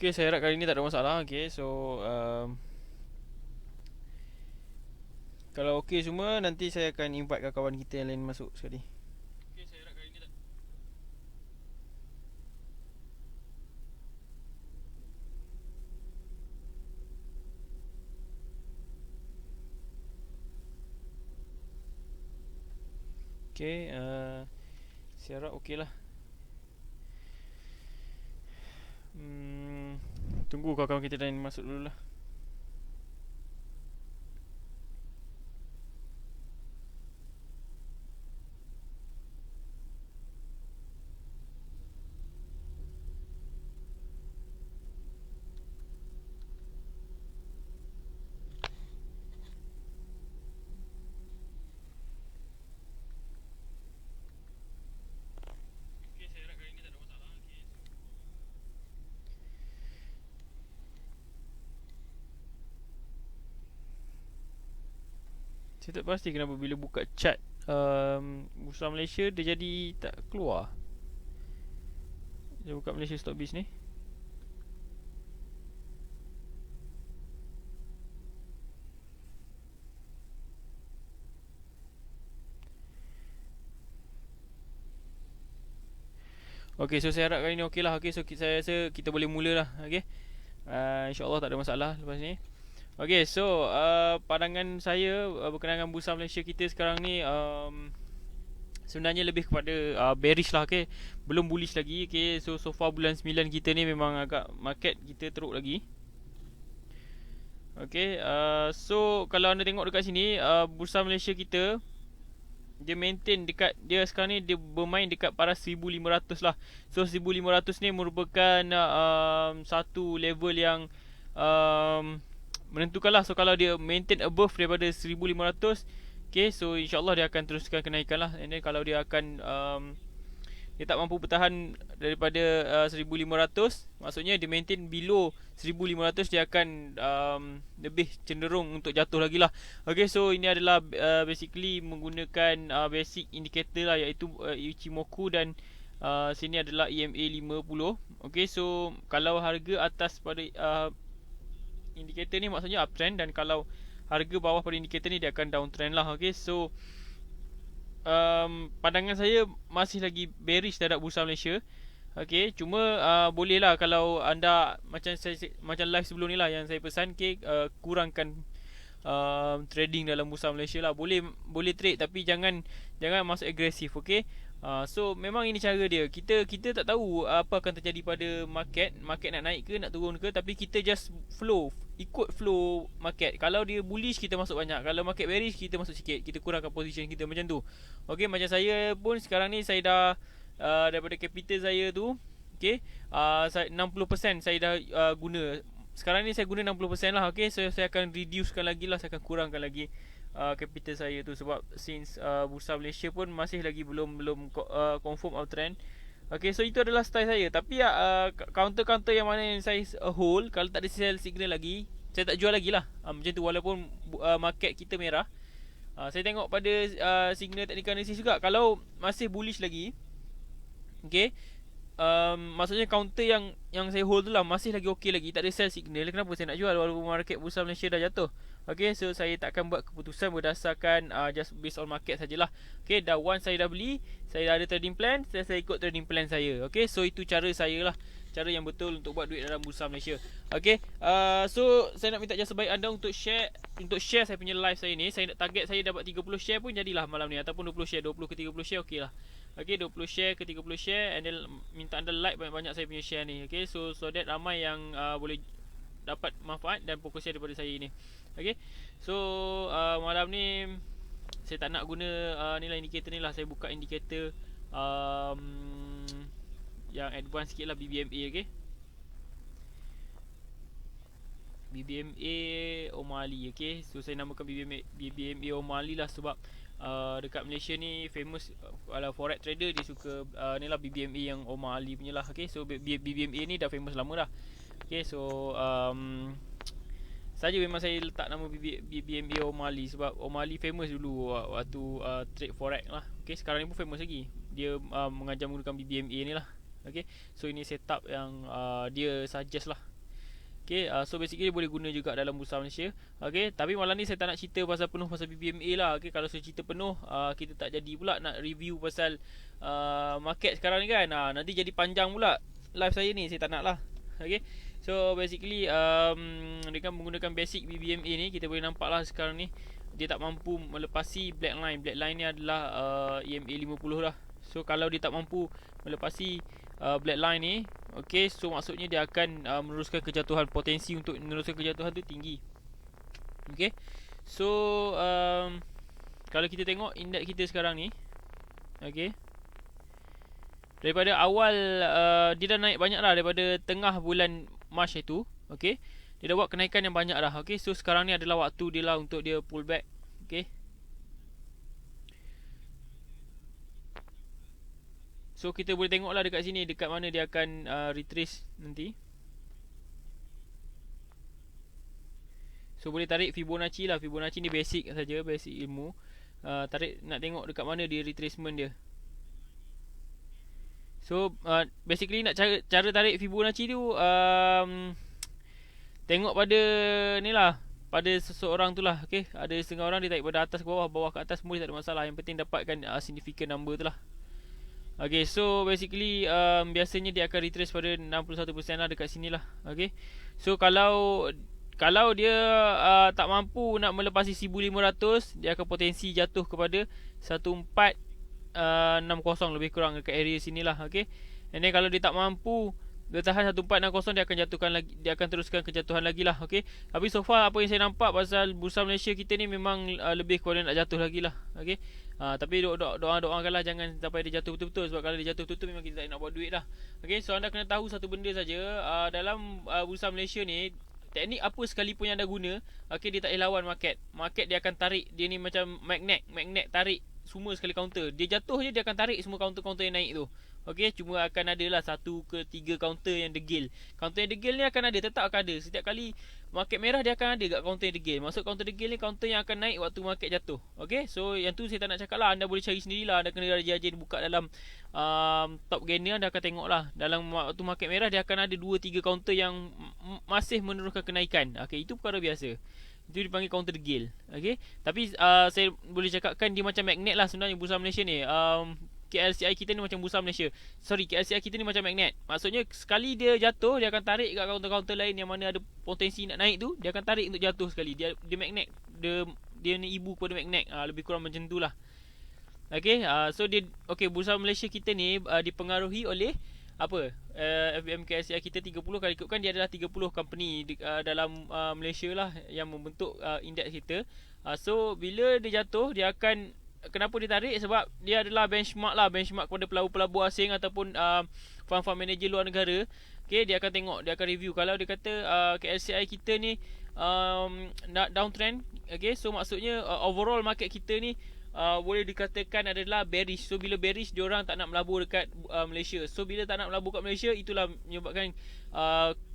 Okay, saya harap kali ni tak ada masalah. Okay, so kalau okay semua, nanti saya akan invite kawan kita yang lain masuk sekali. Okay, saya harap kali ni tak. Okay, saya harap okay lah. Tunggu kawan-kawan kita lain masuk dulu lah. Okay, saya harap kali ni tak ada masalah. Okay, saya tak pasti kenapa bila buka chat Bursa Malaysia dia jadi tak keluar. Dia buka Malaysia Stock Biz ni. Okay, so saya harap kali ni okey lah. Okay, so saya rasa kita boleh mula lah. Okay, InsyaAllah tak ada masalah lepas ni. Okay, so pandangan saya berkenaan dengan Bursa Malaysia kita sekarang ni sebenarnya lebih kepada bearish lah. Okay, belum bullish lagi. Okay, so far bulan 9 kita ni memang agak market kita teruk lagi. Okay, so kalau anda tengok dekat sini Bursa Malaysia kita dia maintain dekat, dia sekarang ni dia bermain dekat paras 1500 lah. So 1500 ni merupakan satu level yang menentukan lah. So kalau dia maintain above daripada 1500, okay, so insyaAllah dia akan teruskan kenaikan lah. And then kalau dia akan dia tak mampu bertahan daripada 1500, maksudnya dia maintain below 1500, dia akan lebih cenderung untuk jatuh lagi lah. Okay, so ini adalah basically menggunakan basic indicator lah, iaitu Ichimoku dan sini adalah EMA 50. Okay, so kalau harga atas pada indikator ni maksudnya uptrend, dan kalau harga bawah pada indikator ni dia akan downtrend lah. Okay, so pandangan saya masih lagi bearish terhadap Bursa Malaysia. Okay, cuma boleh lah kalau anda macam live sebelum ni lah yang saya pesan, okay, kurangkan trading dalam Bursa Malaysia lah. Boleh trade tapi jangan masuk agresif. Okay, so memang ini cara dia. Kita tak tahu apa akan terjadi pada market nak naik ke nak turun ke, tapi kita just ikut flow market. Kalau dia bullish kita masuk banyak, kalau market bearish kita masuk sikit, kita kurangkan position kita macam tu. Okay, macam saya pun sekarang ni saya dah daripada capital saya tu, okay, 60% saya dah guna. Sekarang ni saya guna 60% lah. Okay, so saya akan reducekan lagi lah, saya akan kurangkan lagi capital saya tu, sebab since Bursa Malaysia pun masih lagi belum confirm uptrend. Okay, so itu adalah style saya. Tapi counter yang mana yang saya hold, kalau tak ada sell signal lagi, saya tak jual lagi lah. Macam tu, walaupun market kita merah. Saya tengok pada signal technical analysis juga. Kalau masih bullish lagi, okay, maksudnya counter yang saya hold tu lah masih lagi okey lagi, tak ada sell signal, kenapa saya nak jual walaupun market Bursa Malaysia dah jatuh? Okay, so saya takkan buat keputusan berdasarkan just based on market sajalah. Okay, dah once saya dah beli, saya dah ada trading plan, saya ikut trading plan saya. Okay, so itu cara saya lah, cara yang betul untuk buat duit dalam Bursa Malaysia. Okay, so saya nak minta jasa baik anda untuk share saya punya live saya ni. Saya nak target saya dapat 30 share pun jadilah malam ni, ataupun 20 share, 20 ke 30 share okey lah. Okay, 20 share ke 30 share, and then minta anda like banyak-banyak saya punya share ni. Okay, so that ramai yang boleh dapat manfaat dan fokusnya daripada saya ni. Okay, so malam ni saya tak nak guna nilai indikator ni lah. Saya buka indikator yang advance sikit lah, BBMA. Okay, BBMA O'Malley. Okay, so saya namakan BBMA O'Malley lah sebab dekat Malaysia ni famous kalau forex trader dia suka ni lah BBMA yang O'Malley punya lah. Okay, so BBMA ni dah famous lama dah. Okay, so saja memang saya letak nama BBMA O'Malley sebab O'Malley famous dulu waktu trade forex lah. Okay, sekarang ni pun famous lagi. Dia mengajar menggunakan BBMA ni lah. Okay, so ini setup yang dia suggest lah. Okay, so basically boleh guna juga dalam Bursa Malaysia. Okay, tapi malam ni saya tak nak cerita pasal BBMA lah. Okay, kalau saya cerita penuh, kita tak jadi pula nak review pasal market sekarang ni kan. Nanti jadi panjang pula live saya ni, saya tak nak lah. Okay, so basically dengan menggunakan basic BBMA ni, kita boleh nampak lah sekarang ni dia tak mampu melepasi black line. Black line ni adalah EMA 50 lah. So kalau dia tak mampu melepasi black line ni, okay, so maksudnya dia akan meneruskan kejatuhan. Potensi untuk meneruskan kejatuhan tu tinggi. Okay, so kalau kita tengok indeks kita sekarang ni, okay, daripada awal dia dah naik banyak lah. Daripada tengah bulan Mac itu, okay, dia dah buat kenaikan yang banyak dah. Okay, so sekarang ni adalah waktu dia lah untuk dia pull back. Okay, so kita boleh tengok lah dekat sini, dekat mana dia akan retrace nanti. So boleh tarik Fibonacci lah. Fibonacci ni basic saja, basic ilmu. Tarik, nak tengok dekat mana dia retracement dia. So basically nak cara tarik Fibonacci tu tengok pada ni lah, pada seseorang tu lah. Okay, ada setengah orang dia tarik pada atas ke bawah, bawah ke atas, semua dia tak ada masalah. Yang penting dapatkan significant number tu lah. Okay, so basically biasanya dia akan retrace pada 61% lah dekat sini lah. Okay, so kalau dia tak mampu nak melepasi 1500, dia akan potensi jatuh kepada 1460 lebih kurang dekat area sini lah. Okay, and then kalau dia tak mampu bertahan 1460, dia akan jatuhkan lagi, dia akan teruskan kejatuhan lagi lah. Okay, tapi so far apa yang saya nampak pasal Bursa Malaysia kita ni memang lebih kepada nak jatuh lagi lah. Okay, tapi doakan lah jangan sampai dia jatuh betul-betul. Sebab kalau dia jatuh betul-betul memang kita tak nak buat duit lah. Okay, so anda kena tahu satu benda saja, dalam Bursa Malaysia ni, teknik apa sekalipun yang anda guna, okay, dia tak boleh lawan market. Market dia akan tarik, dia ni macam magnet tarik semua sekali counter. Dia jatuh je, dia akan tarik semua counter-counter yang naik tu. Okay, cuma akan ada lah 1 ke 3 counter yang degil. Counter yang degil ni akan ada, tetap akan ada. Setiap kali market merah, dia akan ada kat counter yang degil. Maksud counter degil ni counter yang akan naik waktu market jatuh. Okay, so yang tu saya tak nak cakap lah. Anda boleh cari sendirilah. Anda kena rajin buka dalam top gainer. Anda akan tengok lah, dalam waktu market merah dia akan ada 2-3 counter yang masih meneruskan kenaikan. Okay, itu perkara biasa. Itu dipanggil counter degil. Okay, tapi saya boleh cakapkan dia macam magnet lah sebenarnya Bursa Malaysia ni. KLCI kita ni macam Bursa Malaysia. KLCI kita ni macam magnet. Maksudnya sekali dia jatuh, dia akan tarik kat counter-counter lain yang mana ada potensi nak naik tu, dia akan tarik untuk jatuh sekali. Dia magnet. Dia ni ibu kepada magnet. Lebih kurang macam tu lah. Okay, so dia, okay, Bursa Malaysia kita ni dipengaruhi oleh apa? FBM KLCI kita 30. Kalau ikutkan, dia adalah 30 company dalam Malaysia lah yang membentuk indeks kita. So bila dia jatuh, dia akan, kenapa dia tarik? Sebab dia adalah benchmark lah, benchmark kepada pelabur-pelabur asing ataupun fund-fund manager luar negara. Okay, dia akan tengok, dia akan review. Kalau dia kata KLCI kita ni downtrend, okay, so maksudnya overall market kita ni boleh dikatakan adalah bearish. So bila bearish, diorang tak nak melabur dekat Malaysia. So bila tak nak melabur kat Malaysia, itulah menyebabkan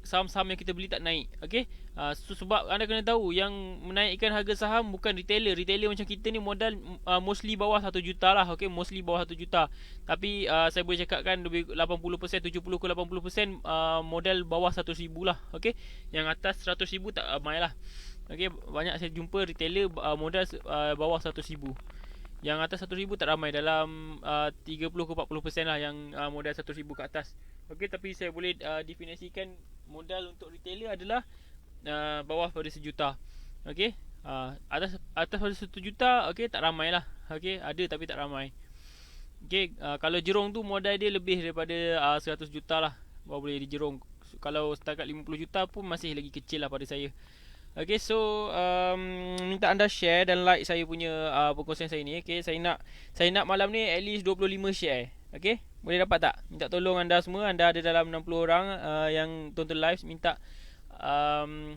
saham-saham yang kita beli tak naik. Okay, so sebab anda kena tahu, yang menaikkan harga saham bukan retailer. Retailer macam kita ni modal mostly bawah 1 juta lah. Okay, mostly bawah 1 juta. Tapi saya boleh cakapkan lebih 80%, 70 ke 80% modal bawah 100,000 lah. Okay, yang atas 100,000 tak ramai lah. Okay, banyak saya jumpa retailer modal bawah 100,000. Yang atas 100,000 tak ramai, dalam 30 ke 40% lah yang modal 100,000 ke atas. Okay, tapi saya boleh definisikan modal untuk retailer adalah bawah pada 1 juta. Okay, atas pada 1 juta, okay, tak ramai lah. Okay, ada tapi tak ramai. Okay, kalau Jerong tu modal dia lebih daripada 100 juta lah baru boleh di Jerong. Kalau setakat 50 juta pun masih lagi kecil lah pada saya. Okay, so minta anda share dan like saya punya perkongsian saya ni. Okay, saya nak malam ni at least 25 share. Okay, boleh dapat tak? Minta tolong anda semua. Anda ada dalam 60 orang yang tonton live. Minta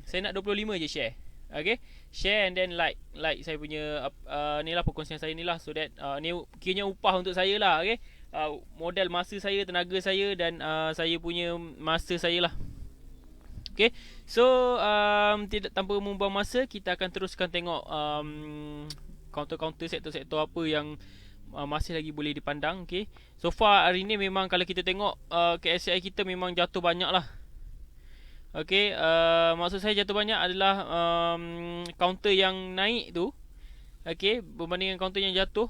saya nak 25 je share. Okay, share and then like saya punya ni lah perkongsian saya ni lah. So that ni kiranya upah untuk saya lah. Okay, modal masa saya, tenaga saya dan saya punya masa saya lah. Okay, so tidak tanpa membuang masa, kita akan teruskan tengok counter-counter sektor-sektor apa yang masih lagi boleh dipandang. Okay, so far hari ni memang kalau kita tengok KLCI kita memang jatuh banyak lah. Okay, maksud saya jatuh banyak adalah counter yang naik tu. Okay, berbanding dengan counter yang jatuh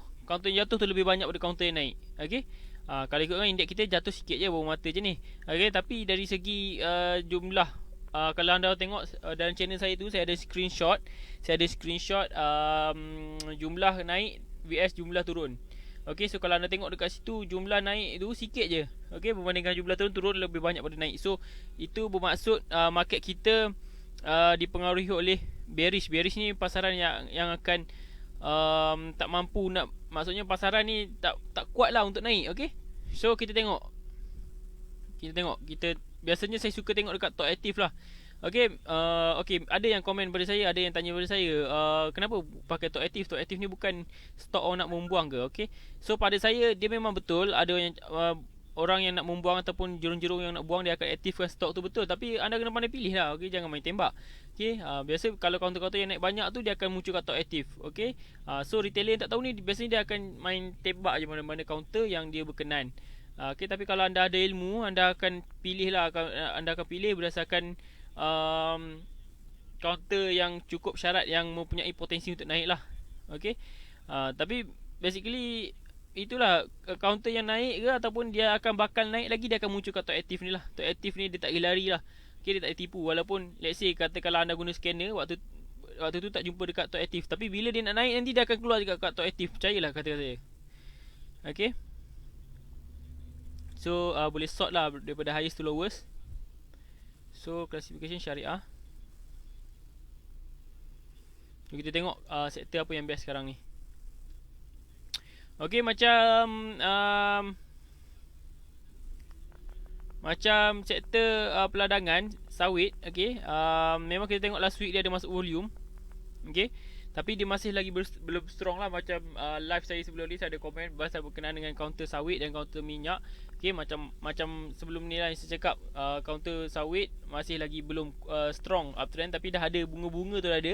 tu lebih banyak pada counter yang naik. Okay, kalau ikutkan indeks kita jatuh sikit je baru mata je ni. Okay, tapi dari segi jumlah, kalau anda tengok dalam channel saya tu, saya ada screenshot. Jumlah naik vs jumlah turun. Okay, so kalau anda tengok dekat situ, jumlah naik tu sikit je. Okay, berbandingkan jumlah turun lebih banyak pada naik. So itu bermaksud market kita dipengaruhi oleh bearish. Bearish ni pasaran yang akan tak mampu nak, maksudnya pasaran ni tak kuat lah untuk naik. Okay, so kita tengok kita biasanya saya suka tengok dekat top aktif lah. Okay, ada yang komen pada saya, ada yang tanya pada saya, kenapa pakai top aktif? Top aktif ni bukan stok orang nak membuang ke? Okay, so pada saya dia memang betul ada yang orang yang nak membuang ataupun jurung-jurung yang nak buang, dia akan aktifkan stok tu, betul. Tapi anda kena pandai pilih lah. Okay, jangan main tembak. Okay, biasa kalau counter-counter yang naik banyak tu, dia akan muncul kat top aktif. Okay, so retailer yang tak tahu ni, biasanya dia akan main tembak je mana-mana counter yang dia berkenan. Okay, tapi kalau anda ada ilmu, anda akan pilih lah. Anda akan pilih berdasarkan counter yang cukup syarat, yang mempunyai potensi untuk naik lah. Okay, tapi basically itulah, counter yang naik ke ataupun dia akan bakal naik lagi, dia akan muncul kat top aktif ni lah. Top aktif ni dia tak boleh lari lah. Okay, dia tak boleh tipu. Walaupun let's say kata kalau anda guna scanner, waktu tu tak jumpa dekat top aktif, tapi bila dia nak naik nanti dia akan keluar dekat top aktif. Percayalah kata saya. Okay, so boleh sort lah daripada highest to lowest. So classification syariah. Kita tengok sektor apa yang best sekarang ni. Okay, macam sektor peladangan sawit. Okay, memang kita tengok last week dia ada masuk volume. Okay, tapi dia masih lagi belum strong lah. Macam live saya sebelum ni, saya ada komen pasal berkenaan dengan counter sawit dan counter minyak. Okay, macam sebelum ni lah yang saya cakap, counter sawit masih lagi belum strong uptrend, tapi dah ada bunga-bunga tu dah ada.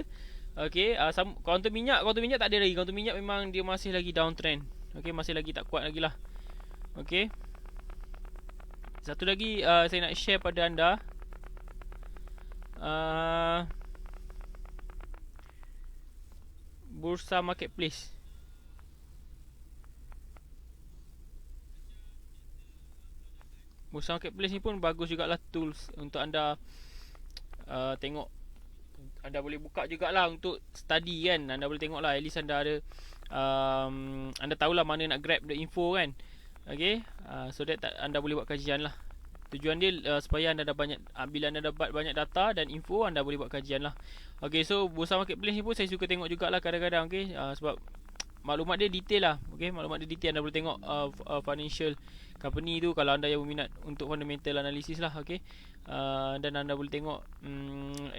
Okay, counter minyak tak ada lagi. Counter minyak memang dia masih lagi downtrend. Okay, masih lagi tak kuat lagi lah. Okay, satu lagi saya nak share pada anda. Bursa Marketplace. Bursa Marketplace ni pun bagus jugalah tools untuk anda tengok. Anda boleh buka jugalah untuk study kan. Anda boleh tengok lah, at least anda ada anda tahulah mana nak grab the info kan. Okay, so that anda boleh buat kajian lah. Tujuan dia supaya anda dah banyak, bila anda dapat banyak data dan info, anda boleh buat kajian lah. Okay, so Bursa Marketplace ni pun saya suka tengok jugalah kadang-kadang. Okay, sebab maklumat dia detail lah. Okay, maklumat dia detail. Anda boleh tengok financial company tu kalau anda yang berminat untuk fundamental analysis lah. Okay, dan anda boleh tengok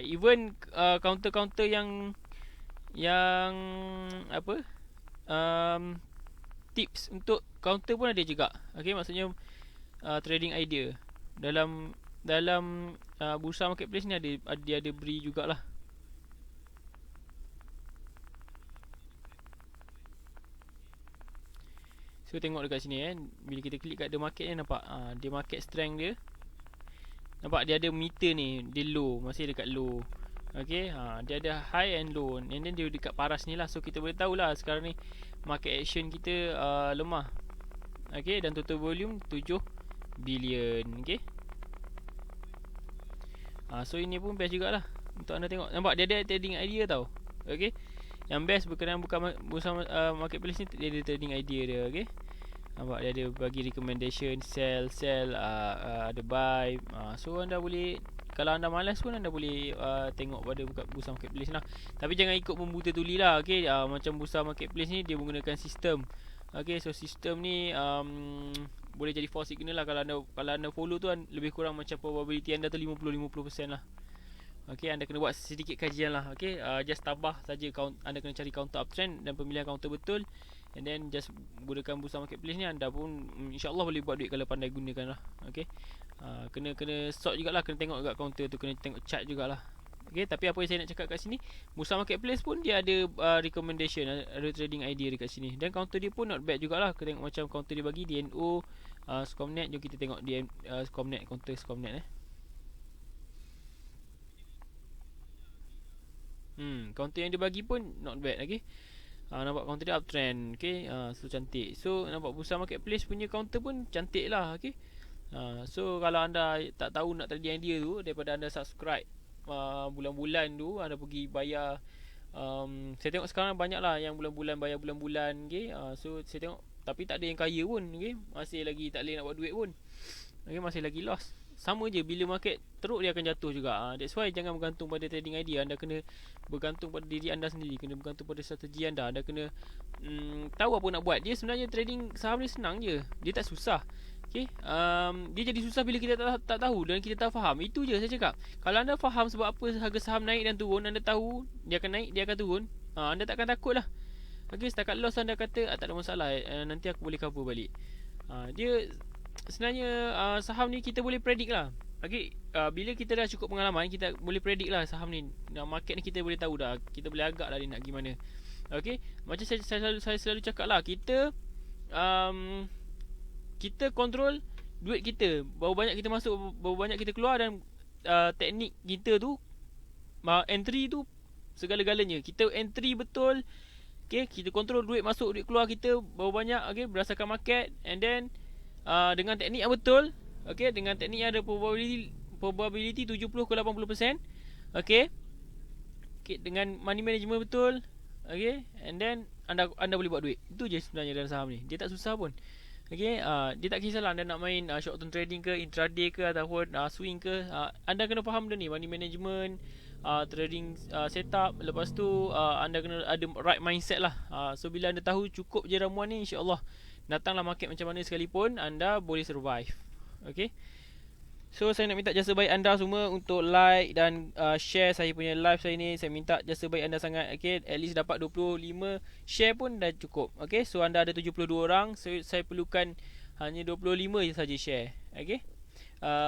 even counter-counter yang apa, tips untuk counter pun ada juga. Okay, maksudnya trading idea dalam Bursa Marketplace ni ada beri jugalah. So tengok dekat sini bila kita klik kat the market ni, nampak dia market strength dia. Nampak dia ada meter ni, dia low, masih dekat low. Okay, dia ada high and low, and then dia dekat paras ni lah. So kita boleh tahulah sekarang ni market action kita lemah. Okay, dan total volume 7 billion. Okay, so ini pun best jugalah untuk anda tengok. Nampak dia ada trading idea tau. Okay, yang best berkenaan bukan Bursa Marketplace ni, dia ada trading idea dia. Okay, nampak dia ada bagi recommendation, sell, ada buy. So anda boleh, kalau anda malas pun anda boleh tengok pada Bursa Marketplace lah. Tapi jangan ikut membuta tuli lah. Okay, macam Bursa Marketplace ni dia menggunakan sistem. Okay, so sistem ni boleh jadi false signal lah. Kalau anda follow tu lebih kurang macam probability anda tu 50% lah. Okay, anda kena buat sedikit kajian lah. Okay, just tabah saja, anda kena cari counter uptrend dan pemilihan counter betul, and then just gunakan Bursa Marketplace ni. Anda pun insyaAllah boleh buat duit kalau pandai gunakan lah. Okay, kena sort jugalah, kena tengok dekat counter tu, kena tengok chart jugalah. Okay, tapi apa yang saya nak cakap kat sini, Bursa Marketplace pun dia ada recommendation, ada trading idea dekat sini, dan counter dia pun not bad jugalah. Kita tengok macam counter dia bagi DNO, Scomnet. Jom kita tengok Scomnet, counter Scomnet Counter yang dia bagi pun not bad. Okay, nampak counter dia uptrend. Okay, so cantik. So nampak Bursa Marketplace punya counter pun cantik lah. Okay, so kalau anda tak tahu nak trading idea tu, daripada anda subscribe bulan-bulan tu, anda pergi bayar. Saya tengok sekarang banyak lah yang bulan-bulan bayar bulan-bulan. Okay, so saya tengok tapi tak ada yang kaya pun. Okay, masih lagi tak boleh nak buat duit pun. Okay, masih lagi loss. Sama je, bila market teruk dia akan jatuh juga. That's why jangan bergantung pada trading idea. Anda kena bergantung pada diri anda sendiri. Kena bergantung pada strategi anda. Anda kena tahu apa nak buat. Dia sebenarnya trading saham ni senang je. Dia tak susah. Okay, dia jadi susah bila kita tak tahu dan kita tak faham. Itu je saya cakap. Kalau anda faham sebab apa harga saham naik dan turun, anda tahu dia akan naik, dia akan turun, anda tak akan takut lah. Okay, setakat loss anda kata tak ada masalah, nanti aku boleh cover balik. Dia sebenarnya saham ni kita boleh predict lah. Okay, bila kita dah cukup pengalaman, kita boleh predict lah saham ni. Market ni kita boleh tahu dah. Kita boleh agak lah dia nak gimana. Okay, macam saya selalu cakap lah, kita kita kontrol duit kita, berapa banyak kita masuk, berapa banyak kita keluar, dan teknik kita tu, entry tu segala-galanya. Kita entry betul. Okay, kita kontrol duit masuk, duit keluar kita berapa banyak. Okay, berdasarkan market. And then dengan teknik yang betul. Okay, dengan teknik yang ada probability 70 ke 80%. Okay, dengan money management betul. Okay, and then anda boleh buat duit. Itu je sebenarnya dalam saham ni. Dia tak susah pun. Okay, dia tak kisahlah anda nak main short term trading ke, intraday ke, ataupun swing ke. Anda kena faham benda ni, money management, trading setup. Lepas tu anda kena ada right mindset lah. So bila anda tahu cukup je ramuan ni, insyaAllah datanglah market macam mana sekalipun, anda boleh survive. Okay, so saya nak minta jasa baik anda semua untuk like dan share saya punya live saya ni. Saya minta jasa baik anda sangat. Okay, at least dapat 25 share pun dah cukup. Okay, so anda ada 72 orang, so saya perlukan hanya 25 je saja share. Okay,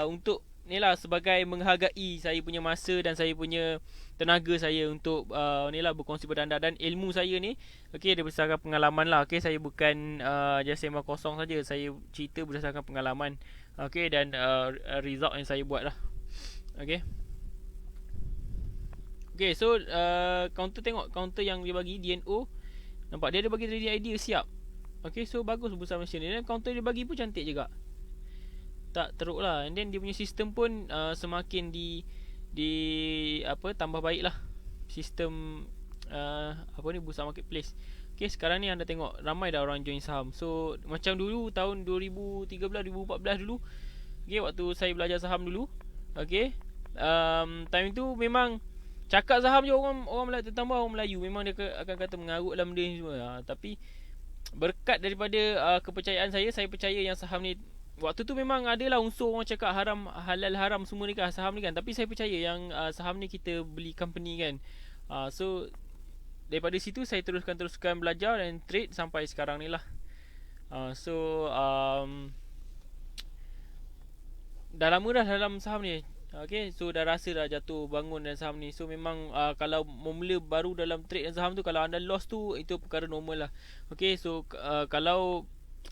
untuk ni lah, sebagai menghargai saya punya masa dan saya punya tenaga saya untuk ni lah berkongsi pada anda, dan ilmu saya ni. Okay, dia berdasarkan pengalaman lah. Okay, saya bukan just sembang kosong saja. Saya cerita berdasarkan pengalaman. Okay, dan result yang saya buat lah. Okay, okay, so counter, tengok counter yang dia bagi DNO. Nampak dia ada bagi trading idea siap. Okay, so bagus Bursa Malaysia ni. Dan counter dia bagi pun cantik juga, tak teruk lah. And then dia punya sistem pun semakin di apa, tambah baik lah sistem apa ni, Bursa Marketplace. Okay, sekarang ni anda tengok ramai dah orang join saham. So macam dulu tahun 2013 2014 dulu, okay, waktu saya belajar saham dulu. Okay, time tu memang cakap saham je orang Melayu, terutama orang Melayu, memang dia akan kata mengarut dalam benda ni semua. Tapi berkat daripada kepercayaan saya percaya yang saham ni, waktu tu memang adalah unsur orang cakap haram, halal haram semua ni kan, saham ni kan. Tapi saya percaya yang saham ni kita beli company kan. So daripada situ saya teruskan belajar dan trade sampai sekarang ni lah. So dah lama dah dalam saham ni. Okay, so dah rasa dah jatuh bangun dalam saham ni. So memang kalau memula baru dalam trade dan saham tu, kalau anda loss tu, itu perkara normal lah. Okay, so kalau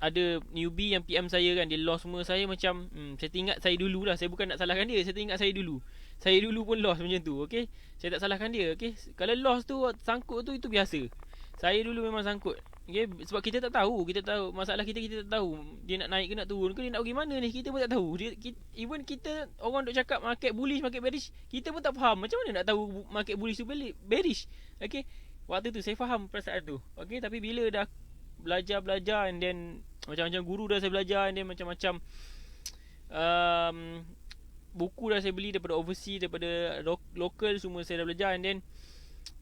ada newbie yang PM saya kan, dia loss semua, saya macam saya teringat saya dulu lah. Saya bukan nak salahkan dia, saya teringat saya dulu. Saya dulu pun loss macam tu. Okay, saya tak salahkan dia. Okay, kalau loss tu, sangkut tu, itu biasa. Saya dulu memang sangkut. Okay, sebab kita tak tahu. Masalah kita tak tahu dia nak naik ke nak turun ke, dia nak pergi mana ni, kita pun tak tahu. Even kita, orang duk cakap market bullish, market bearish, kita pun tak faham. Macam mana nak tahu market bullish tu bearish? Okay, waktu tu saya faham perasaan tu. Okay, tapi bila dah belajar and then macam-macam guru dah saya belajar, and then macam-macam buku dah saya beli daripada overseas, daripada local semua saya dah belajar. And then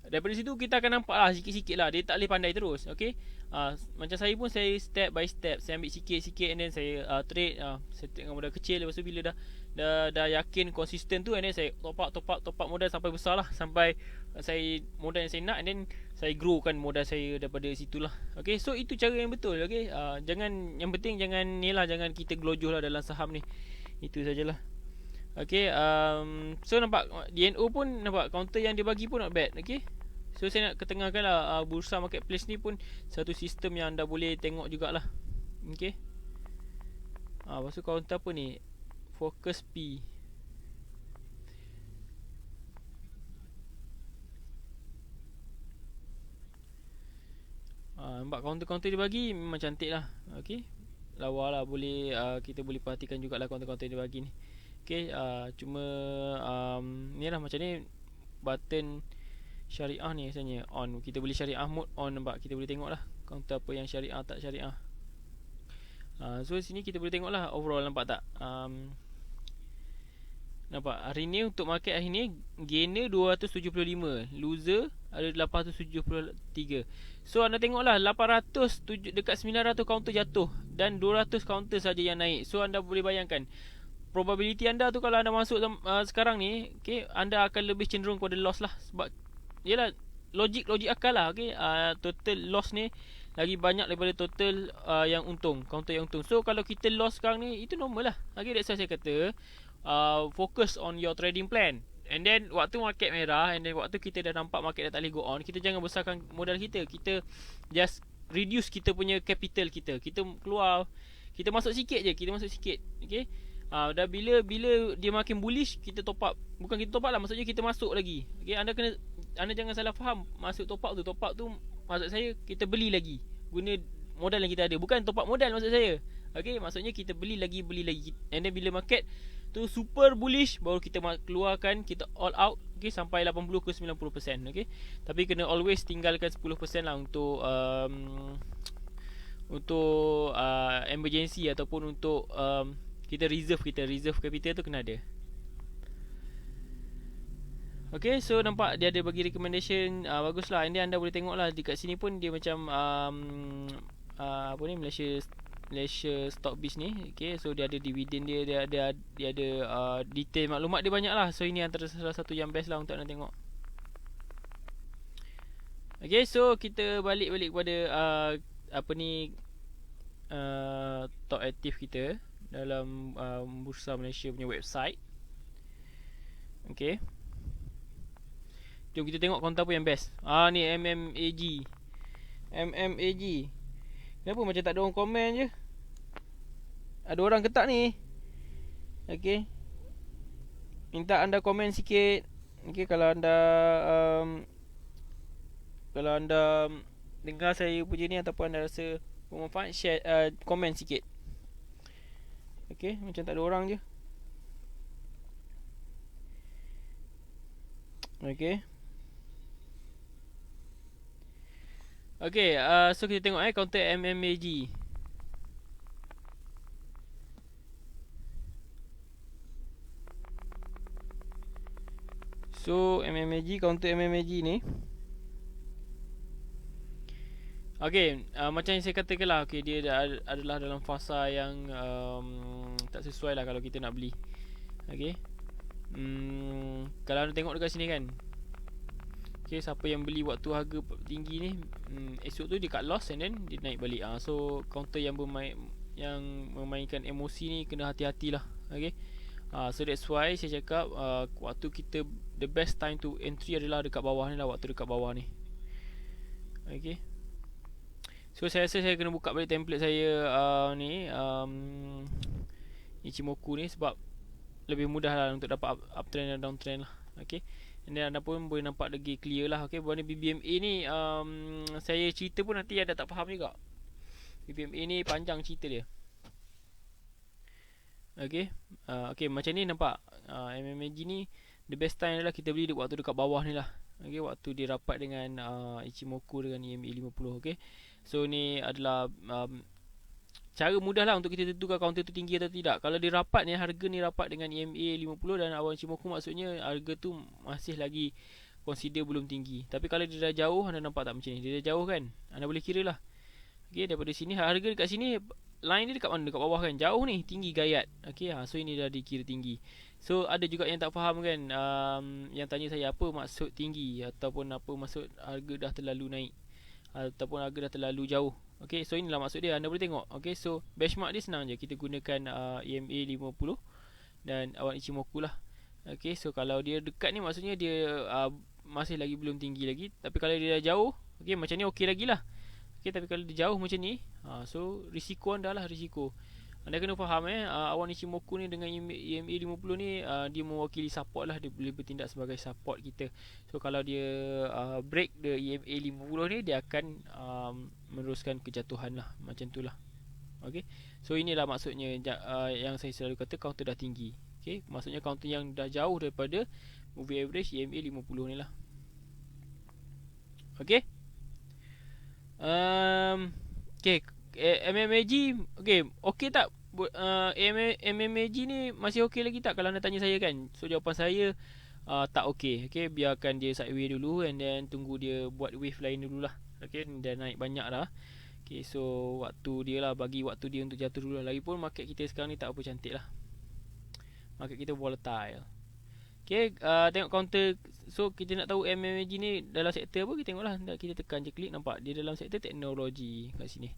daripada situ kita akan nampak lah sikit-sikit lah. Dia tak boleh pandai terus. Okay, macam saya pun, saya step by step, saya ambil sikit-sikit, and then saya trade. Saya tengok modal kecil. Lepas tu bila dah yakin konsisten tu, and then saya top up modal sampai besar lah, sampai saya modal yang saya nak, and then saya growkan modal saya daripada situlah. Okay, so itu cara yang betul. Okay, jangan, yang penting jangan ni lah, jangan kita gelojoh lah dalam saham ni. Itu sajalah. Okay, so nampak DNO pun, nampak counter yang dia bagi pun not bad. Okay, so saya nak ketengahkan lah, Bursa Marketplace ni pun satu sistem yang anda boleh tengok jugalah. Okay, lepas tu counter apa ni, Focus P. Nampak counter-counter dia bagi memang cantik lah. Okay, lawa lah. Boleh kita boleh perhatikan jugalah counter-counter dia bagi ni. Okay, cuma ni lah macam ni. Button syariah ni rasanya on. Kita boleh syariah mode on. Nampak, kita boleh tengok lah counter apa yang syariah, tak syariah. So sini kita boleh tengok lah overall. Nampak tak? Nampak hari ni untuk market hari ni gainer 275, loser ada 873. So anda tengok lah 800 dekat 900 counter jatuh dan 200 counter saja yang naik. So anda boleh bayangkan probability anda tu kalau anda masuk sekarang ni, okay, anda akan lebih cenderung kepada loss lah. Sebab yalah, logik akal lah. Okay, total loss ni lagi banyak daripada total yang untung, counter yang untung. So kalau kita loss sekarang ni, itu normal lah. Okay, that's why saya kata focus on your trading plan. And then waktu market merah, and then waktu kita dah nampak market dah tak boleh go on, kita jangan besarkan modal kita. Kita just reduce kita punya capital kita. Kita keluar, kita masuk sikit je, kita masuk sikit. Okay, dah bila dia makin bullish, kita top up. Bukan kita top up lah, maksudnya kita masuk lagi. Okay, anda jangan salah faham. Masuk top up tu maksud saya kita beli lagi guna modal yang kita ada. Bukan top up modal maksud saya. Okay, maksudnya kita beli lagi. And then bila market tu super bullish, baru kita keluarkan, kita all out. Okay, sampai 80 ke 90%. Okay, tapi kena always tinggalkan 10% lah untuk emergency ataupun untuk kita reserve capital tu kena ada. Okay, so nampak dia ada bagi recommendation, bagus lah. And then anda boleh tengok lah dekat sini pun dia macam apa ni, Malaysia Stockbiz ni. Okay, so dia ada dividend dia ada detail maklumat dia banyak lah. So ini antara salah satu yang best lah untuk anda tengok. Okay, so kita balik kepada apa ni, top aktif kita dalam Bursa Malaysia punya website. Okay, jom kita tengok kaunter apa yang best. Ni MMAG. Kenapa macam tak ada orang komen je? Ada orang ke tak ni? Okay, minta anda komen sikit. Okay, kalau anda dengar saya punya ni ataupun anda rasa bermanfaat, share, komen sikit. Okay, macam tak ada orang je. Okay, so kita tengok counter MMAG. So counter MMAG ni, okay, macam yang saya katakan lah, okay, dia adalah dalam fasa yang tak sesuai lah kalau kita nak beli. Okay, kalau anda tengok dekat sini kan, okay, siapa yang beli waktu harga tinggi ni, esok tu dia cut loss and then dia naik balik. So counter yang memainkan emosi ni kena hati-hatilah. Okay, so that's why saya cakap waktu kita, the best time to entry adalah dekat bawah ni lah, waktu dekat bawah ni. Okay, so saya rasa saya kena buka balik template saya ni Ichimoku ni, sebab lebih mudah lah untuk dapat uptrend dan downtrend lah. Okay, and then anda pun boleh nampak lagi clear lah. Okay, buat ni BBMA ni saya cerita pun nanti ada tak faham juga. BBMA ni panjang cerita dia. Okay, okay, macam ni nampak MMAG ni the best time adalah kita beli waktu dekat bawah ni lah. Okay, waktu dia rapat dengan Ichimoku dengan EMA 50. Okay, so ni adalah cara mudah lah untuk kita tentukan counter tu tinggi atau tidak. Kalau dia rapat ni, harga ni rapat dengan EMA 50 dan awan Ichimoku, maksudnya harga tu masih lagi consider belum tinggi. Tapi kalau dia dah jauh, anda nampak tak macam ni, dia dah jauh kan, anda boleh kira lah. Okay, daripada sini harga dekat sini, line dia dekat mana, dekat bawah kan, jauh ni, tinggi gayat. Okay, so ini dah dikira tinggi. So ada juga yang tak faham kan, yang tanya saya apa maksud tinggi, ataupun apa maksud harga dah terlalu naik, ataupun harga dah terlalu jauh. Okay, so inilah maksud dia, anda boleh tengok. Okay, so benchmark dia senang je, kita gunakan EMA 50 dan awan Ichimoku lah. Okay, so kalau dia dekat ni, maksudnya dia masih lagi belum tinggi lagi. Tapi kalau dia dah jauh, okay, macam ni okey lagi lah. Okay, tapi kalau dia jauh macam ni, so risiko anda lah risiko. Anda kena faham Awan Ichimoku ni dengan EMA 50 ni dia mewakili support lah. Dia boleh bertindak sebagai support kita. So kalau dia break the EMA 50 ni, dia akan meneruskan kejatuhan lah. Macam tu lah. Okay. So inilah maksudnya yang saya selalu kata counter dah tinggi. Okay. Maksudnya counter yang dah jauh daripada movie average EMA 50 ni lah. Okay. Okay. MMAG okay tak? MMAG ni masih okay lagi tak kalau anda tanya saya kan? So jawapan saya tak okay. Okay, biarkan dia sideway dulu and then tunggu dia buat wave lain dululah. Okay, dah naik banyak dah. Okay, so waktu dia lah, bagi waktu dia untuk jatuh dulu lah. Lagipun market kita sekarang ni tak apa cantik lah. Market kita volatile. Okay, tengok counter. So kita nak tahu MMAG ni dalam sektor apa, kita tengoklah. Kita tekan je klik, nampak dia dalam sektor teknologi kat sini.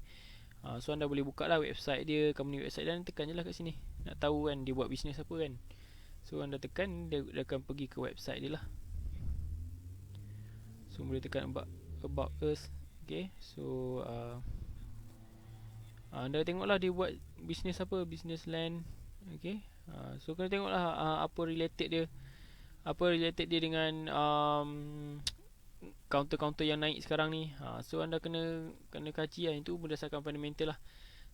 So anda boleh buka lah website dia, company website, dan tekan je lah kat sini. Nak tahu kan dia buat bisnes apa kan. So anda tekan, dia akan pergi ke website dia lah. So boleh tekan about us. Okay, so anda tengoklah dia buat bisnes apa, business land. Okay, so kena tengoklah apa related dia dengan counter-counter yang naik sekarang ni. So anda kena kaji lah. Itu berdasarkan fundamental lah.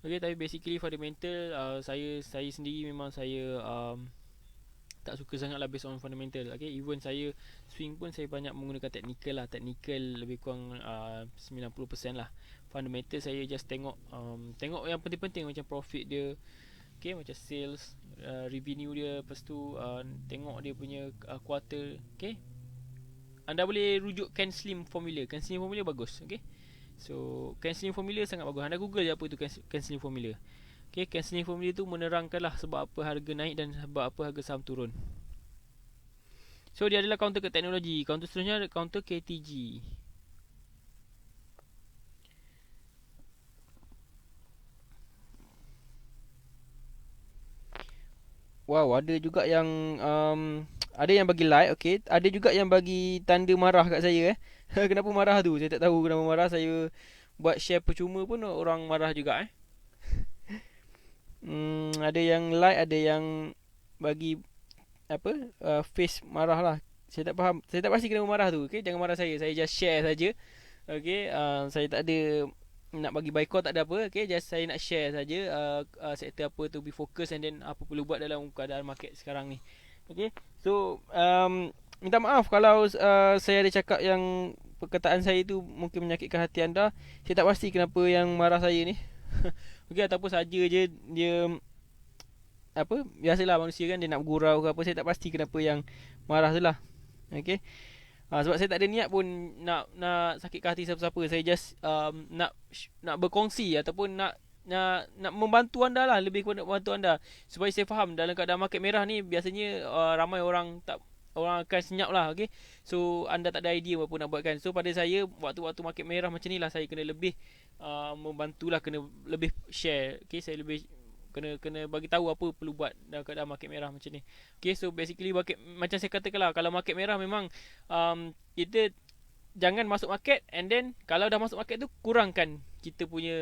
Okay, tapi basically fundamental saya sendiri memang saya tak suka sangat lah based on fundamental. Okay, even saya swing pun saya banyak menggunakan technical lah. Technical lebih kurang 90% lah. Fundamental saya just tengok yang penting-penting macam profit dia. Okay, macam sales, revenue dia. Lepas tu tengok dia punya quarter. Okay, anda boleh rujuk Can-Slim formula. Can-Slim formula bagus. Okay, so Can-Slim formula sangat bagus. Anda google je apa itu Can-Slim formula. Okay, Can-Slim formula tu menerangkan lah sebab apa harga naik dan sebab apa harga saham turun. So dia adalah counter ke teknologi. Counter seterusnya counter KTG. Wow, ada juga yang ada yang bagi like, okay. Ada juga yang bagi tanda marah kat saya Kenapa marah tu? Saya tak tahu kenapa marah. Saya buat share percuma pun orang marah juga ada yang like, ada yang bagi apa? Face marah lah. Saya tak faham. Saya tak pasti kenapa marah tu. Okay, jangan marah saya. Saya just share saja. Okay, saya tak ada nak bagi boycott, tak ada apa. Okay, just saya nak share saja sektor apa to be focus and then apa perlu buat dalam keadaan market sekarang ni. Okay, so minta maaf kalau saya ada cakap yang perkataan saya tu mungkin menyakitkan hati anda. Saya tak pasti kenapa yang marah saya ni. Okay, ataupun saja je dia apa, biasalah manusia kan, dia nak bergurau ke apa. Saya tak pasti kenapa yang marah tu lah. Okay, sebab saya tak ada niat pun nak sakitkan hati siapa-siapa. Saya just nak berkongsi ataupun nak membantu anda lah. Lebih kepada membantu anda supaya saya faham dalam keadaan market merah ni biasanya ramai orang akan senyap lah. Okay, so anda tak ada idea apa nak buat kan. So pada saya waktu-waktu market merah macam ni lah, saya kena lebih membantulah, kena lebih share. Okay, saya lebih kena bagi tahu apa perlu buat dalam keadaan market merah macam ni. Okay, so basically macam saya katakan lah, kalau market merah memang kita jangan masuk market, and then kalau dah masuk market tu kurangkan kita punya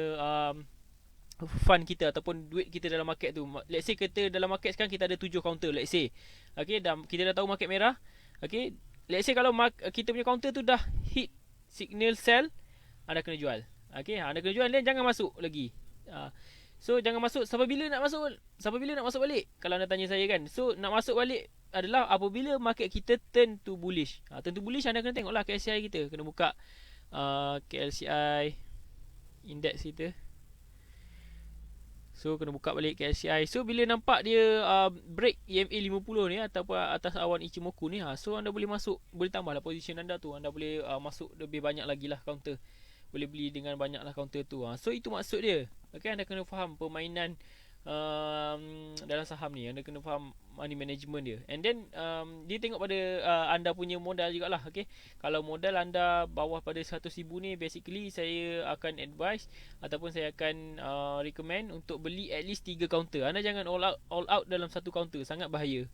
fund kita ataupun duit kita dalam market tu. Let's say kita dalam market sekarang kita ada 7 counter, let's say. Okay, kita dah tahu market merah. Okay, let's say kalau kita punya counter tu dah hit signal sell, anda kena jual. Okay, anda kena jual dan jangan masuk lagi. So jangan masuk sampai bila nak masuk balik, kalau anda tanya saya kan. So nak masuk balik adalah apabila market kita turn to bullish. Turn to bullish, anda kena tengoklah KLCI kita. Kena buka KLCI index kita. So kena buka balik KLCI. So bila nampak dia break EMA 50 ni ataupun atas awan Ichimoku ni, so anda boleh masuk, boleh tambahlah position anda tu. Anda boleh masuk lebih banyak lagi lah counter. Boleh beli dengan banyak lah counter tu. So itu maksud dia. Okay, anda kena faham permainan dalam saham ni. Anda kena faham money management dia. And then dia tengok pada anda punya modal jugalah. Okay, kalau modal anda bawah pada 100,000 ni, basically saya akan advise ataupun saya akan recommend untuk beli at least 3 counter. Anda jangan all out dalam satu counter, sangat bahaya.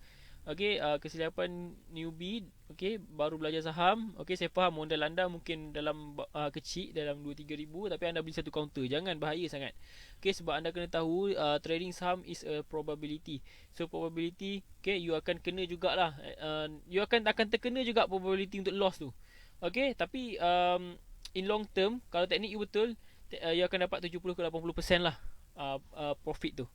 Okay, kesilapan newbie, okay, baru belajar saham. Okay, saya faham modal anda mungkin dalam kecil, dalam 2-3 ribu, tapi anda beli satu counter. Jangan, bahaya sangat. Okay, sebab anda kena tahu trading saham is a probability. So probability, okay, you akan kena jugalah. You akan terkena juga probability untuk loss tu. Okay, tapi in long term, kalau teknik you betul, you akan dapat 70 ke 80% lah profit tu.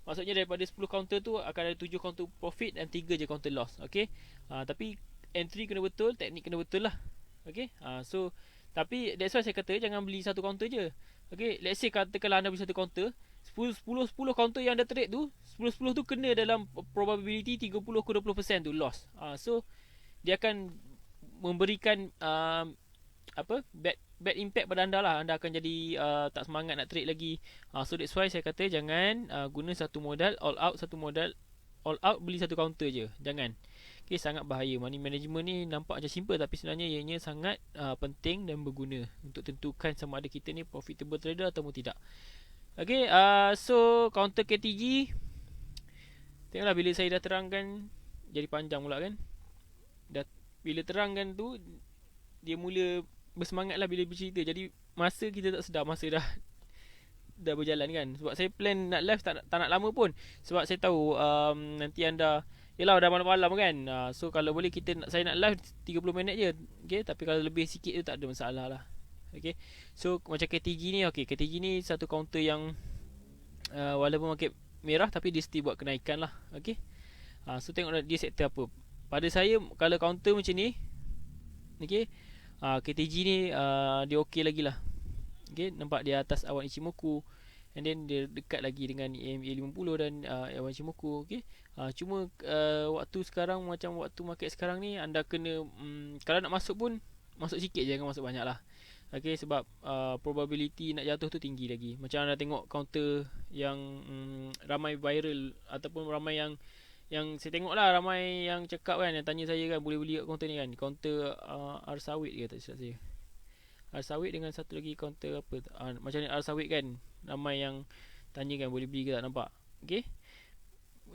Maksudnya daripada 10 counter tu akan ada 7 counter profit dan 3 je counter loss. Okay, tapi entry kena betul, teknik kena betul lah. Okay, so tapi that's why saya kata jangan beli satu counter je. Okay, let's say katakanlah anda beli satu counter, 10 counter yang anda trade tu, 10 tu kena dalam probability 30 ke 20% tu loss. So dia akan memberikan bad impact pada anda lah. Anda akan jadi tak semangat nak trade lagi. So that's why saya kata jangan guna satu modal all out beli satu counter je. Jangan. Okay, sangat bahaya. Money management ni nampak macam simple, tapi sebenarnya ianya sangat penting dan berguna untuk tentukan sama ada kita ni profitable trader ataupun tidak. Okay, so counter KTG, tengoklah bila saya dah terangkan jadi panjang pula kan. Bila terangkan tu dia mula bersemangat lah bila bercerita. Jadi masa kita tak sedar, masa dah berjalan kan. Sebab saya plan nak live tak nak lama pun. Sebab saya tahu nanti anda, yelah dah malam-malam kan. So kalau boleh saya nak live 30 minit je. Okay, tapi kalau lebih sikit tu tak ada masalah lah. Okay, so macam KTG ni, okay, KTG ni satu counter yang walaupun market merah tapi dia still buat kenaikan lah. Okay, so tengok dia sektor apa. Pada saya kalau counter macam ni, okay, KTG ni dia okey lagi lah. Okay, nampak dia atas awan Ichimoku, and then dia dekat lagi dengan EMA 50 dan awan Ichimoku. Okay, cuma waktu sekarang, macam waktu market sekarang ni, anda kena kalau nak masuk pun masuk sikit je, jangan masuk banyak lah. Okay, sebab probability nak jatuh tu tinggi lagi. Macam anda tengok counter yang ramai viral, ataupun ramai yang saya tengok lah, ramai yang cakap kan, yang tanya saya kan, boleh beli kat counter ni kan, counter Arsawit ke tak silap saya, Arsawit dengan satu lagi counter apa macam ni Arsawit kan, ramai yang tanya kan boleh beli ke tak, nampak. Okay,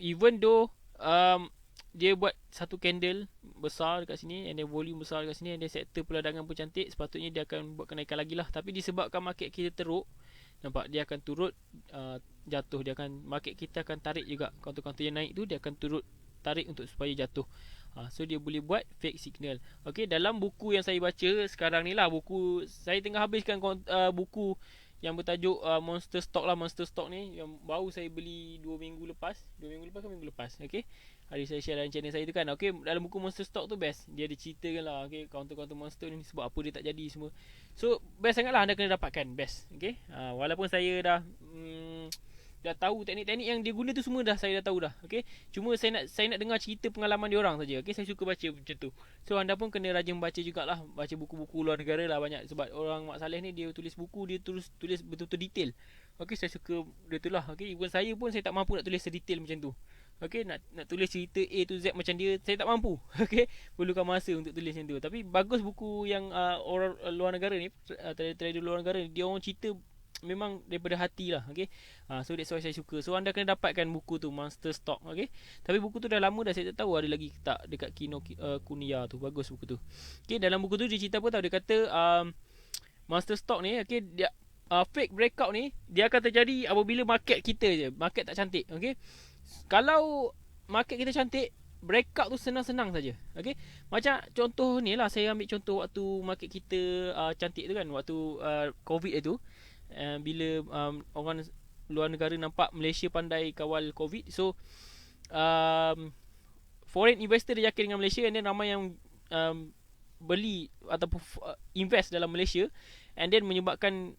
even though dia buat satu candle besar dekat sini, and then volume besar dekat sini, and then sektor perdagangan pun cantik, sepatutnya dia akan buat kenaikan lagi lah. Tapi disebabkan market kita teruk, nampak dia akan turut jatuh. Dia akan, market kita akan tarik juga. Counter-counter yang naik tu dia akan turut tarik untuk supaya jatuh. So dia boleh buat fake signal. Okay, dalam buku yang saya baca sekarang ni lah, buku saya tengah habiskan buku yang bertajuk Monster Stock lah. Monster Stock ni yang baru saya beli 2 minggu lepas ke minggu lepas. Okay, hari saya share dalam channel saya tu kan. Okay, dalam buku Monster Stock tu best, dia ada ceritakan lah, okay, counter-counter monster ni sebab apa dia tak jadi semua. So best sangat lah, anda kena dapatkan best. Okay, walaupun saya dah tahu teknik-teknik yang dia guna tu, semua saya dah tahu dah. Okay, cuma saya nak dengar cerita pengalaman dia orang saja. Okay, saya suka baca macam tu. So anda pun kena rajin baca jugalah, baca buku-buku luar negara lah banyak. Sebab orang Mak Saleh ni dia tulis buku, dia tulis betul-betul detail. Okay, saya suka dia tu lah. Okay, even saya pun saya tak mampu nak tulis sedetail macam tu. Okay, nak tulis cerita A to Z macam dia, saya tak mampu. Okay, perlukan masa untuk tulis macam tu. Tapi bagus buku yang orang luar negara ni, trader luar negara ni, dia orang cerita memang daripada hati lah. Okay, so that's why saya suka. So anda kena dapatkan buku tu, Monster Stock. Okay, tapi buku tu dah lama dah, saya tak tahu ada lagi tak dekat Kuniya tu. Bagus buku tu. Okay, dalam buku tu dia cerita apa tahu, dia kata Monster Stock ni, okay, dia fake breakout ni dia akan terjadi apabila market kita je, market tak cantik. Okay, kalau market kita cantik, breakout tu senang-senang saja. Okay, macam contoh ni lah, saya ambil contoh waktu market kita cantik tu kan, waktu COVID itu. Bila orang luar negara nampak Malaysia pandai kawal COVID, so foreign investor dia yakin dengan Malaysia, and then ramai yang beli ataupun invest dalam Malaysia, and then menyebabkan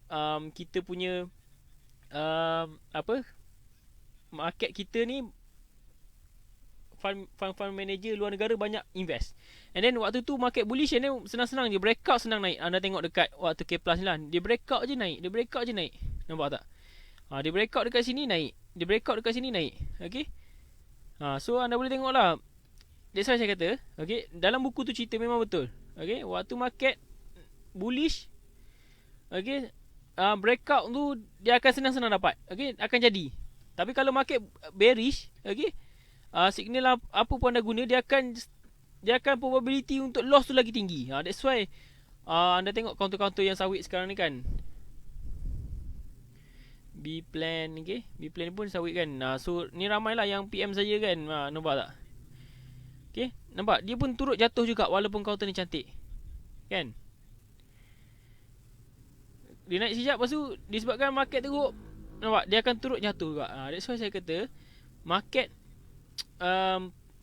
kita punya market kita ni, fund manager luar negara banyak invest. And then waktu tu market bullish, and then senang-senang je breakout, senang naik. Anda tengok dekat waktu K Plus ni lah, dia breakout je naik. Nampak tak? Dia breakout dekat sini naik, dia breakout dekat sini naik. Okay, so anda boleh tengok lah. That's why saya kata, okay, dalam buku tu cerita memang betul. Okay, waktu market bullish, okay, breakout tu dia akan senang-senang dapat. Okay, akan jadi. Tapi kalau market bearish, okay, signal apa pun anda guna, dia akan probability untuk loss tu lagi tinggi. That's why anda tengok counter-counter yang sawit sekarang ni kan, B-Plan, okay? B-Plan pun sawit kan. So ni ramai lah yang PM saya kan. Nampak tak? Okay, nampak? Dia pun turut jatuh juga walaupun counter ni cantik, kan? Dia naik sekejap, lepas tu disebabkan market teruk, nampak? Dia akan turut jatuh juga. That's why saya kata market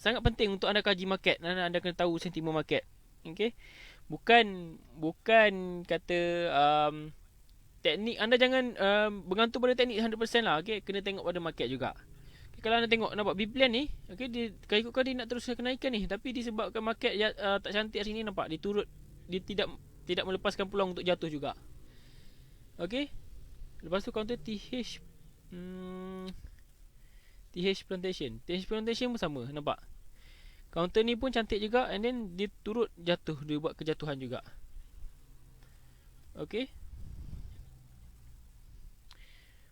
sangat penting untuk anda kaji market. Anda kena tahu sentimen market. Okay? Bukan kata teknik. Anda jangan bergantung pada teknik 100% lah. Okay? Kena tengok pada market juga. Okay, kalau anda tengok, nampak B-Plan ni, okay, dia ikutkan dia nak teruskan kenaikan ni, tapi disebabkan market tak cantik hari ni, nampak? Dia tidak melepaskan peluang untuk jatuh juga. Okay? Lepas tu counter TH Plantation pun sama, nampak? Counter ni pun cantik juga, and then dia turut jatuh, dia buat kejatuhan juga. Okay.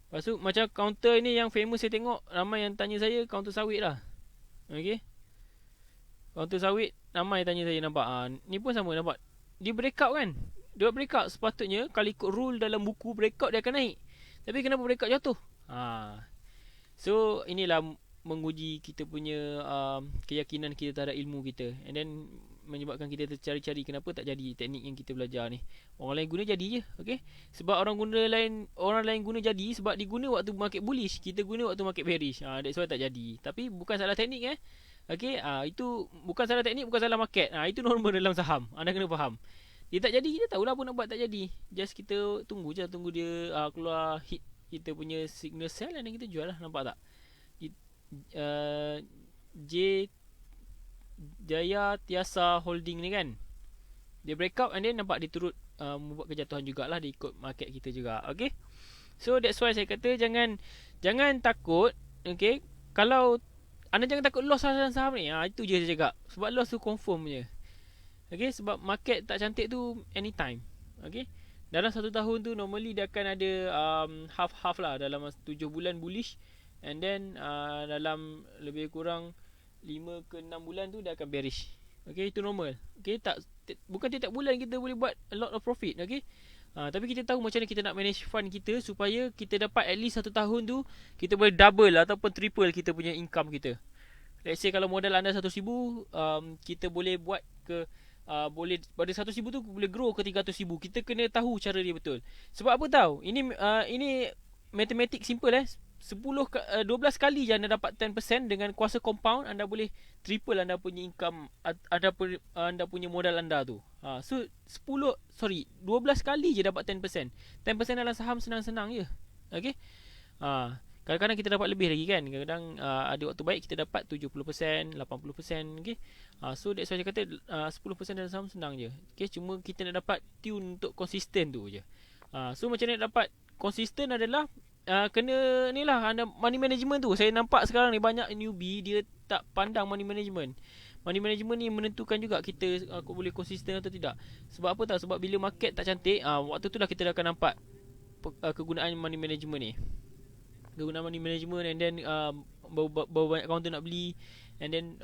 Lepas tu macam counter ni yang famous saya tengok, ramai yang tanya saya counter sawit lah. Okay. Counter sawit ramai tanya saya, nampak? Ni pun sama, nampak? Dia breakout kan? Dia breakout, sepatutnya kalau ikut rule dalam buku breakout dia akan naik. Tapi kenapa breakout jatuh? So inilah menguji kita punya keyakinan kita terhadap ilmu kita, and then menyebabkan kita tercari-cari kenapa tak jadi teknik yang kita belajar ni. Orang lain guna jadi je, okay? Sebab orang lain guna jadi sebab diguna waktu market bullish, kita guna waktu market bearish. That's why tak jadi. Tapi bukan salah teknik okay? Itu bukan salah teknik, bukan salah market. Itu normal dalam saham. Anda kena faham. Dia tak jadi, kita tahulah apa nak buat tak jadi. Just kita tunggu dia keluar hit kita punya signal sell, dan kita jual lah. Nampak tak? Jaya Tiasa Holding ni kan, dia breakout, and then nampak dia turut membuat kejatuhan jugalah. Dia ikut market kita juga. Okay? So that's why saya kata jangan takut. Okay? Kalau anda jangan takut loss dalam saham ni. Itu je saya cakap. Sebab loss tu confirm je. Okay, sebab market tak cantik tu anytime. Okay, dalam satu tahun tu normally dia akan ada half-half lah. Dalam 7 bulan bullish, and then dalam lebih kurang 5 ke 6 bulan tu dia akan bearish. Okay, itu normal. Okay, bukan tiap bulan kita boleh buat a lot of profit. Okay, tapi kita tahu macam mana kita nak manage fund kita supaya kita dapat at least satu tahun tu kita boleh double ataupun triple kita punya income kita. Let's say kalau modal anda 100,000, kita boleh buat ke boleh pada 100,000 tu boleh grow ke 300,000. Kita kena tahu cara dia betul. Sebab apa tahu? Ini matematik simple 12 kali je anda dapat 10% dengan kuasa compound, anda boleh triple anda punya income, anda punya modal anda tu. So 12 kali je dapat 10%. 10% dalam saham senang-senang je. Okey. Kadang-kadang kita dapat lebih lagi kan. Kadang-kadang ada waktu baik kita dapat 70%, 80%. Okay? So that's why saya kata 10% dalam saham senang je. Okay? Cuma kita nak dapat tune untuk konsisten tu je. So macam mana nak dapat konsisten adalah kena ni lah, anda money management tu. Saya nampak sekarang ni banyak newbie dia tak pandang money management. Money management ni menentukan juga kita boleh konsisten atau tidak. Sebab apa tahu? Sebab bila market tak cantik, waktu tu lah kita akan nampak kegunaan money management ni. Guna money management, and then bawa banyak counter nak beli, and then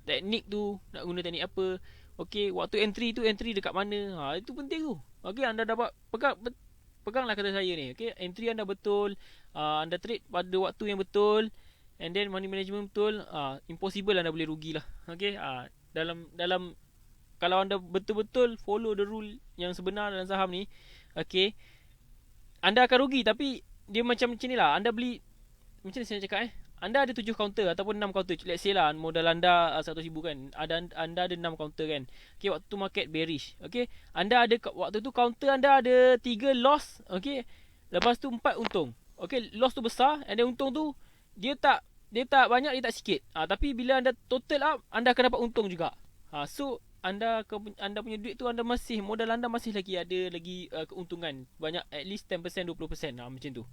teknik tu nak guna teknik apa. Okay, waktu entry dekat mana, itu penting tu. Okay, anda dapat peganglah kata saya ni. Okay, entry anda betul, anda trade pada waktu yang betul, and then money management betul. Impossible anda boleh rugi lah. Okay, dalam kalau anda betul-betul follow the rule yang sebenar dalam saham ni, okay, anda akan rugi. Tapi dia macam ni lah. Anda beli, macam ni saya cakap anda ada 7 counter ataupun 6 counter. Let's say lah modal anda 100,000 kan. Anda ada 6 counter kan. Okay, waktu tu market bearish. Okay, anda ada waktu tu counter anda ada 3 loss. Okay, lepas tu 4 untung. Okay, loss tu besar, and then untung tu dia tak banyak, dia tak sikit. Tapi bila anda total up, anda akan dapat untung juga. So anda punya duit tu, modal anda masih lagi ada keuntungan banyak, at least 10%, 20%, macam tu.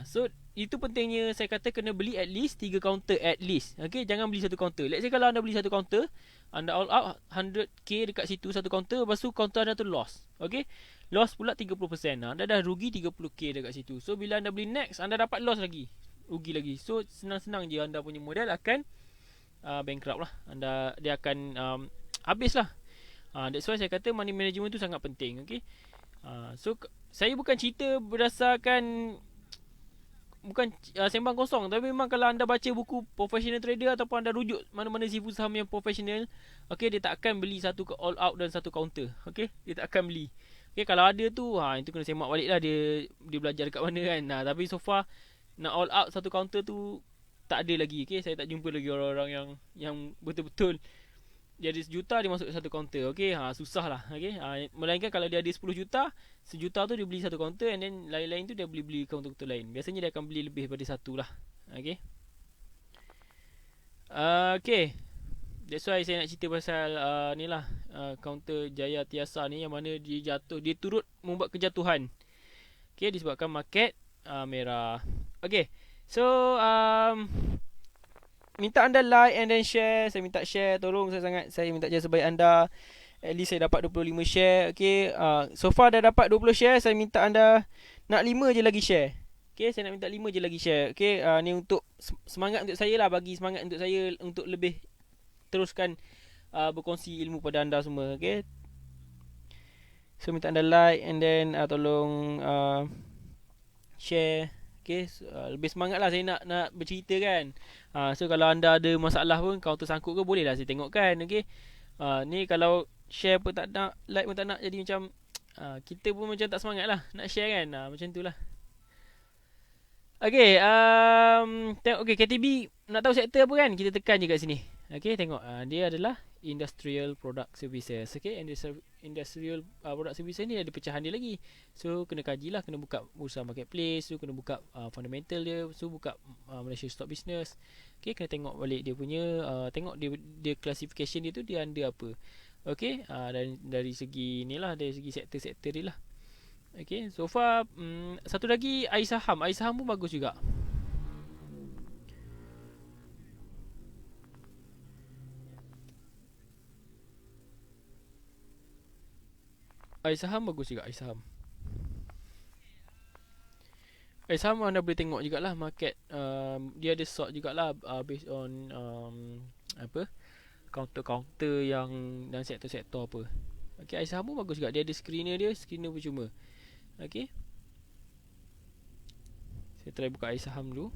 So itu pentingnya saya kata kena beli at least 3 counter at least. Okay, jangan beli satu counter. Let's say kalau anda beli satu counter, anda all out 100k dekat situ satu counter, lepas tu counter anda tu loss. Okay, loss pula 30%. Anda dah rugi 30k dekat situ. So bila anda beli next, anda dapat loss lagi, rugi lagi. So senang-senang je anda punya modal akan bankrupt lah. Dia akan habis lah. That's why saya kata money management tu sangat penting. Okay. So saya bukan cerita berdasarkan, bukan sembang kosong, tapi memang kalau anda baca buku professional trader ataupun anda rujuk mana-mana sifu saham yang profesional, okay, dia tak akan beli satu all out dan satu counter. Okay, dia tak akan beli. Okay, kalau ada tu itu kena semak balik lah dia belajar dekat mana kan. Tapi so far nak all out satu counter tu tak ada lagi. Okay, saya tak jumpa lagi orang-orang yang betul-betul dia ada 1 juta dia masuk satu counter. Okay, susah lah. Okay, melainkan kalau dia ada 10 juta, 1 juta tu dia beli satu counter, and then lain-lain tu dia beli counter-counter lain. Biasanya dia akan beli lebih daripada satu lah. Okay. Okay, that's why saya nak cerita pasal ni lah, counter Jaya Tiasa ni, yang mana dia jatuh, dia turut membuat kejatuhan. Okay, disebabkan market merah. Okay, so minta anda like and then share. Saya minta share, tolong saya minta je sebaik anda. At least saya dapat 25 share. Okay, so far dah dapat 20 share. Saya minta anda nak 5 je lagi share. Okay, saya nak minta 5 je lagi share. Okay, ni untuk semangat untuk saya lah, bagi semangat untuk saya untuk lebih teruskan berkongsi ilmu pada anda semua. Okay, so minta anda like and then tolong share. Okay, so, lebih semangat lah saya nak bercerita kan. So kalau anda ada masalah pun, kau tersangkut ke, boleh lah saya tengokkan. Okay, ni kalau share pun tak nak, like pun tak nak, jadi macam kita pun macam tak semangat lah nak share kan. Macam tu lah. Okay, tengok. Okay, KTB nak tahu sektor apa kan, kita tekan je kat sini. Okay, tengok dia adalah Industrial Product Services. Okay, Industrial Product Services ni ada pecahan dia lagi. So kena kaji lah, kena buka bursa marketplace, so kena buka fundamental dia, so buka Malaysia Stock Business. Okay, kena tengok balik dia punya tengok dia classification dia tu dia under apa. Okay, dan dari segi ni lah, dari segi sektor-sektor dia lah. Okay, so far satu lagi iSaham. iSaham pun bagus juga. iSaham bagus juga. iSaham anda boleh tengok jugalah market. Dia ada sort jugalah based on apa, counter-counter yang dan sektor-sektor apa. Okay, iSaham pun bagus juga. Dia ada screener dia, screener percuma. Okay, saya try buka iSaham dulu.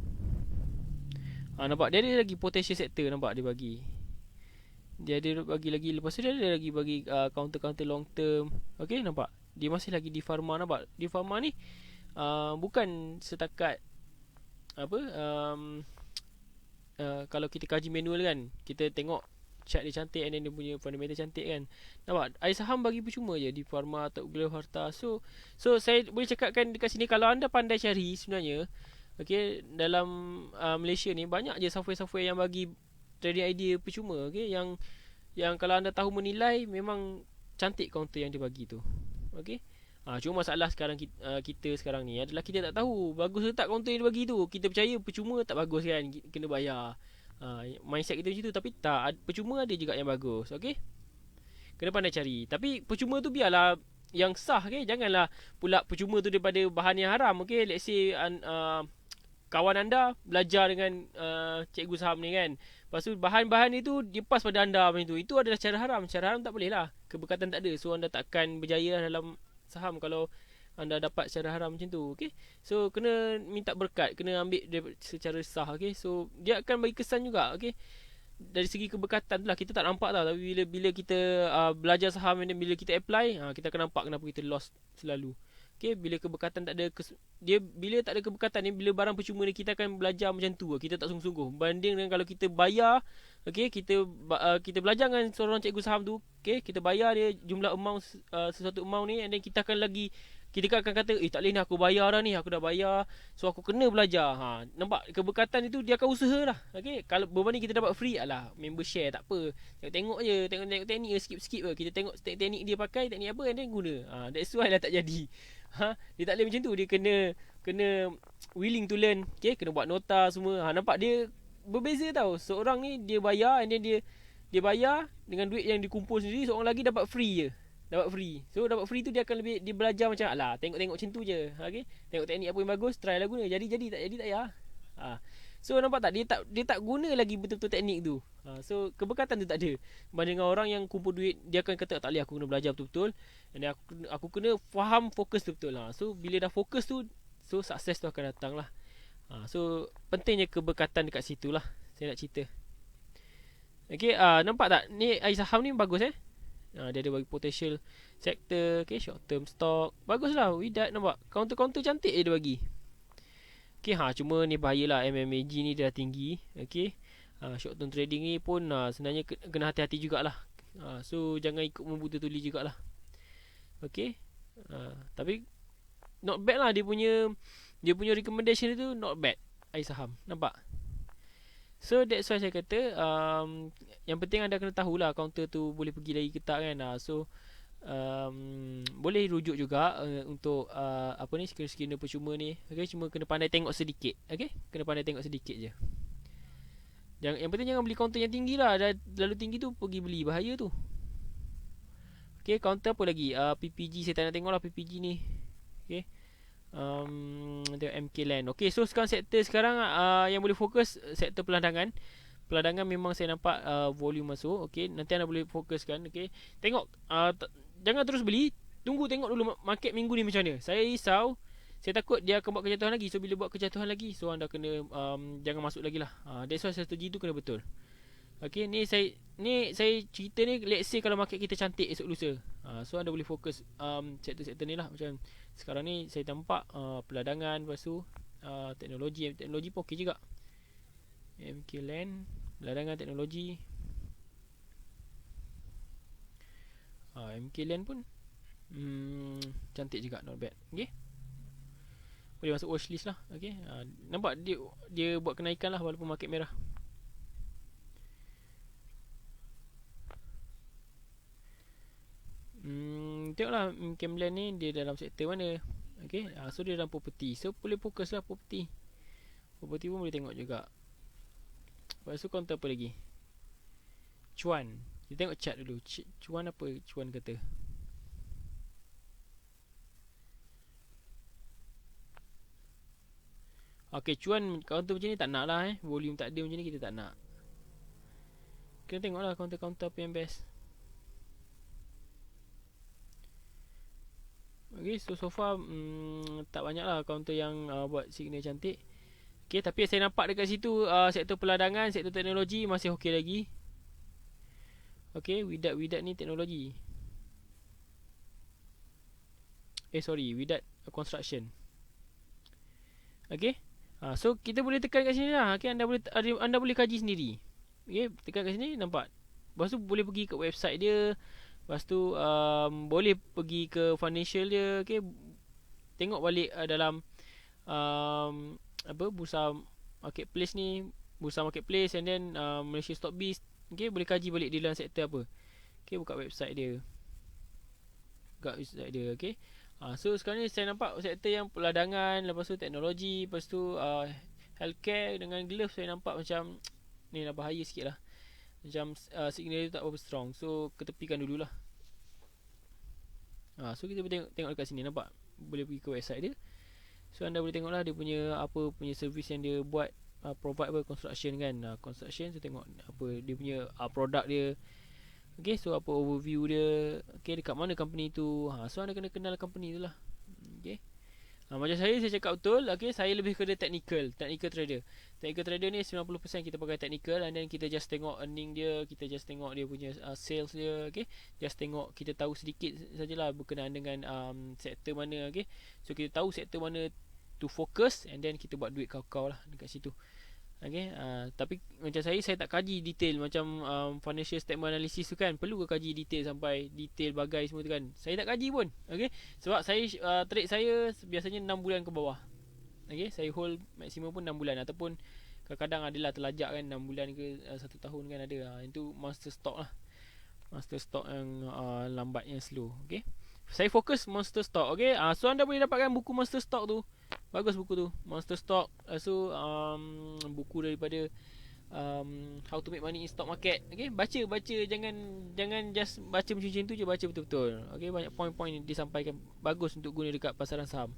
Nampak dia ada lagi potential sector. Nampak dia bagi lagi. Lepas tu dia ada lagi bagi counter-counter long term. Okay, nampak dia masih lagi di pharma. Nampak di pharma ni bukan setakat apa, kalau kita kaji manual kan, kita tengok chart dia cantik and then dia punya fundamental cantik kan. Nampak iSaham bagi percuma je di pharma atau Glow Harta. So saya boleh cakapkan dekat sini, kalau anda pandai cari sebenarnya, okay, dalam Malaysia ni banyak je software-software yang bagi trading idea percuma. Okay, yang kalau anda tahu menilai, memang cantik counter yang dia bagi tu. Okay, cuma masalah sekarang kita sekarang ni adalah kita tak tahu bagus ke tak counter yang dia bagi tu. Kita percaya percuma tak bagus kan, kena bayar. Mindset kita macam tu. Tapi tak, percuma ada juga yang bagus. Okay, kena pandai cari. Tapi percuma tu biarlah yang sah. Okay, janganlah pula percuma tu daripada bahan yang haram. Okay, let's say kawan anda belajar dengan cikgu saham ni kan, lepas tu bahan-bahan itu dia pas pada anda macam tu, itu adalah cara haram. Cara haram tak boleh lah, keberkatan tak ada. So anda takkan berjaya dalam saham kalau anda dapat secara haram macam tu. Okay, so kena minta berkat, kena ambil dia secara sah. Okay, so dia akan bagi kesan juga. Okay, dari segi keberkatan tu lah kita tak nampak tau, tapi bila kita belajar saham dan bila kita apply, kita akan nampak kenapa kita lost selalu. Okay, bila keberkatan tak ada bila tak ada keberkatan ni, bila barang percuma ni, kita akan belajar macam tu. Kita tak sungguh-sungguh banding dengan kalau kita bayar. Okay, kita belajar dengan seorang cikgu saham tu. Okay, kita bayar dia jumlah amount, sesuatu amount ni, and then kita akan kata tak boleh ni, aku bayar dah ni, aku dah bayar, so aku kena belajar. Nampak keberkatan itu dia akan usaha lah. Okay, kalau berbanding kita dapat free, alah member share tak apa, tengok je, tengok teknik je, skip je, kita tengok teknik dia pakai, teknik apa, and then guna. That's why lah tak jadi. Dia tak boleh macam tu. Dia kena willing to learn. Okay, kena buat nota semua. Nampak dia berbeza tau. Seorang ni dia bayar, and then dia bayar dengan duit yang dikumpul sendiri. Seorang lagi dapat free je. So dapat free tu dia akan lebih, dia belajar macam alah tengok macam tu je. Okay, tengok teknik apa yang bagus, try lah guna. Jadi tak jadi tak payah. So nampak tak, dia tak guna lagi betul-betul teknik tu. So keberkatan tu tak ada. Banding dengan orang yang kumpul duit, dia akan kata tak boleh, aku kena belajar betul-betul. And then aku kena faham, fokus betul-betul lah. So bila dah fokus tu, so sukses tu akan datang lah. So pentingnya keberkatan dekat situ lah saya nak cerita. Okay, nampak tak ni air saham ni bagus dia ada bagi potential sector, okay, short term stock. Bagus lah Widat, nampak counter-counter cantik dia bagi. Okay, cuma ni bahayalah, MMAG ni dia dah tinggi. Okay, short term trading ni pun sebenarnya kena hati-hati jugalah. So jangan ikut membuta tuli jugalah. Okay, tapi not bad lah, dia punya recommendation tu not bad. Air saham, nampak. So that's why saya kata yang penting anda kena tahulah counter tu boleh pergi lagi ke tak kan. So boleh rujuk juga untuk apa ni, skenario percuma ni. Okay, cuma kena pandai tengok sedikit. Okay, kena pandai tengok sedikit je. Yang penting jangan beli counter yang tinggi lah. Dah lalu tinggi tu pergi beli, bahaya tu. Okay, counter apa lagi? PPG saya tak nak tengok lah PPG ni. Okay, MK Land. Okay, so sektor sekarang yang boleh fokus sektor pelandangan. Pelandangan memang saya nampak volume masuk. Okay, nanti anda boleh fokuskan. Okay, tengok, jangan terus beli. Tunggu tengok dulu market minggu ni macam mana. Saya risau, saya takut dia akan buat kejatuhan lagi. So bila buat kejatuhan lagi, so anda kena jangan masuk lagi lah. That's why strategi tu kena betul. Okay, ni saya cerita ni, let's say kalau market kita cantik esok lusa, so anda boleh fokus sektor-sektor ni lah. Macam sekarang ni saya nampak peladangan, lepas tu teknologi pun okey juga. MK Land, peladangan, teknologi, MK Land pun cantik juga, not bad. Okay, boleh masuk watchlist lah. Okay, nampak dia buat kenaikan lah walaupun market merah. Tengoklah Camland ni dia dalam sektor mana. Okay, so dia dalam property, so boleh fokus lah property pun boleh tengok juga. Lepas tu counter apa lagi? Cuan, kita tengok chart dulu. Cuan apa Cuan kata? Okay, Cuan counter macam ni tak nak lah. Volume tak ada macam ni, kita tak nak. Kena tengok lah counter-counter apa yang best. Okay, so far tak banyak lah counter yang buat signal cantik. Okay, tapi saya nampak dekat situ sektor peladangan, sektor teknologi masih okey lagi. Okay, Widat ni teknologi. Widat construction. Okay, so kita boleh tekan kat sini lah. Okay, anda boleh kaji sendiri. Okay, tekan kat sini, nampak. Lepas tu boleh pergi ke website dia. Lepas tu boleh pergi ke financial dia. Okay, tengok balik dalam bursa marketplace ni, bursa marketplace, and then Malaysia Stock Biz. Okay, boleh kaji balik dia dalam sektor apa. Okay, buka website dia. Okay, so sekarang ni saya nampak sektor yang peladangan, lepas tu teknologi, lepas tu healthcare dengan glove saya nampak macam ni lah, bahaya sikit lah. Macam signal tu tak berapa strong. So ketepikan dululah. So kita boleh tengok dekat sini, nampak. Boleh pergi ke website dia. So anda boleh tengok lah dia punya apa punya servis yang dia buat, provide apa, construction kan. Construction, so tengok apa dia punya produk dia. Okay, so apa overview dia. Okay, dekat mana company tu. So anda kena kenal company tu lah. Okay, macam saya cakap betul. Okay, saya lebih kepada technical trader. Technical trader ni 90% kita pakai technical, and then kita just tengok earning dia, kita just tengok dia punya sales dia. Okay, just tengok, kita tahu sedikit sajalah berkenaan dengan sektor mana. Okay, so kita tahu sektor mana to focus, and then kita buat duit kau-kau lah dekat situ. Okay, tapi macam saya tak kaji detail macam financial statement analysis tu kan. Perlu ke kaji detail sampai detail bagai semua tu kan? Saya tak kaji pun. Okay, sebab saya trade saya biasanya 6 bulan ke bawah. Okay, saya hold maksimum pun 6 bulan, ataupun kadang-kadang adalah terlajak kan 6 bulan ke 1 tahun kan ada. Itu monster stock lah. Monster stock yang lambat, yang slow. Okay, saya fokus monster stock. Okay, so anda boleh dapatkan buku monster stock tu. Bagus buku tu, Monster Stock. So buku daripada How to Make Money in Stock Market. Okay, baca, jangan just baca macam tu je, baca betul-betul. Okay, banyak poin-poin yang disampaikan, bagus untuk guna dekat pasaran saham.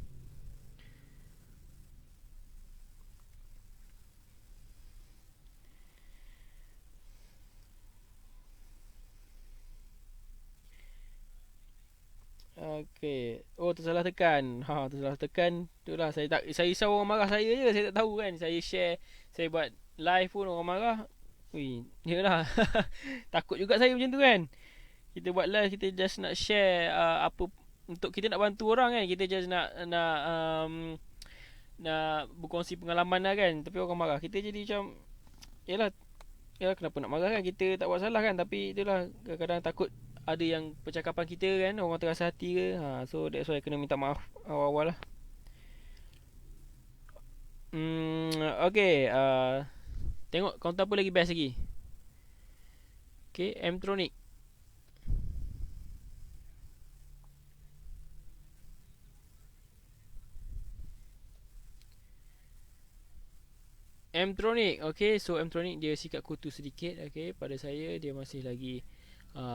Okay. Oh, tersalah tekan. Tersalah tekan. Itulah saya risau orang marah saya je. Saya tak tahu kan. Saya share, saya buat live pun orang marah. Ui, yalah. Takut juga saya macam tu kan. Kita buat live, kita just nak share apa untuk kita nak bantu orang kan. Kita just nak berkongsi pengalaman lah kan. Tapi orang marah. Kita jadi macam, yalah, ya kenapa nak marah kan, kita tak buat salah kan. Tapi itulah, kadang-kadang takut ada yang percakapan kita kan orang terasa hati ke. So that's why kena minta maaf awal-awal lah. Okay, tengok counter apa lagi best lagi. Okay, Mtronic. Mtronic. Okay, so Mtronic dia sikap kutu sedikit. Okay, pada saya dia masih lagi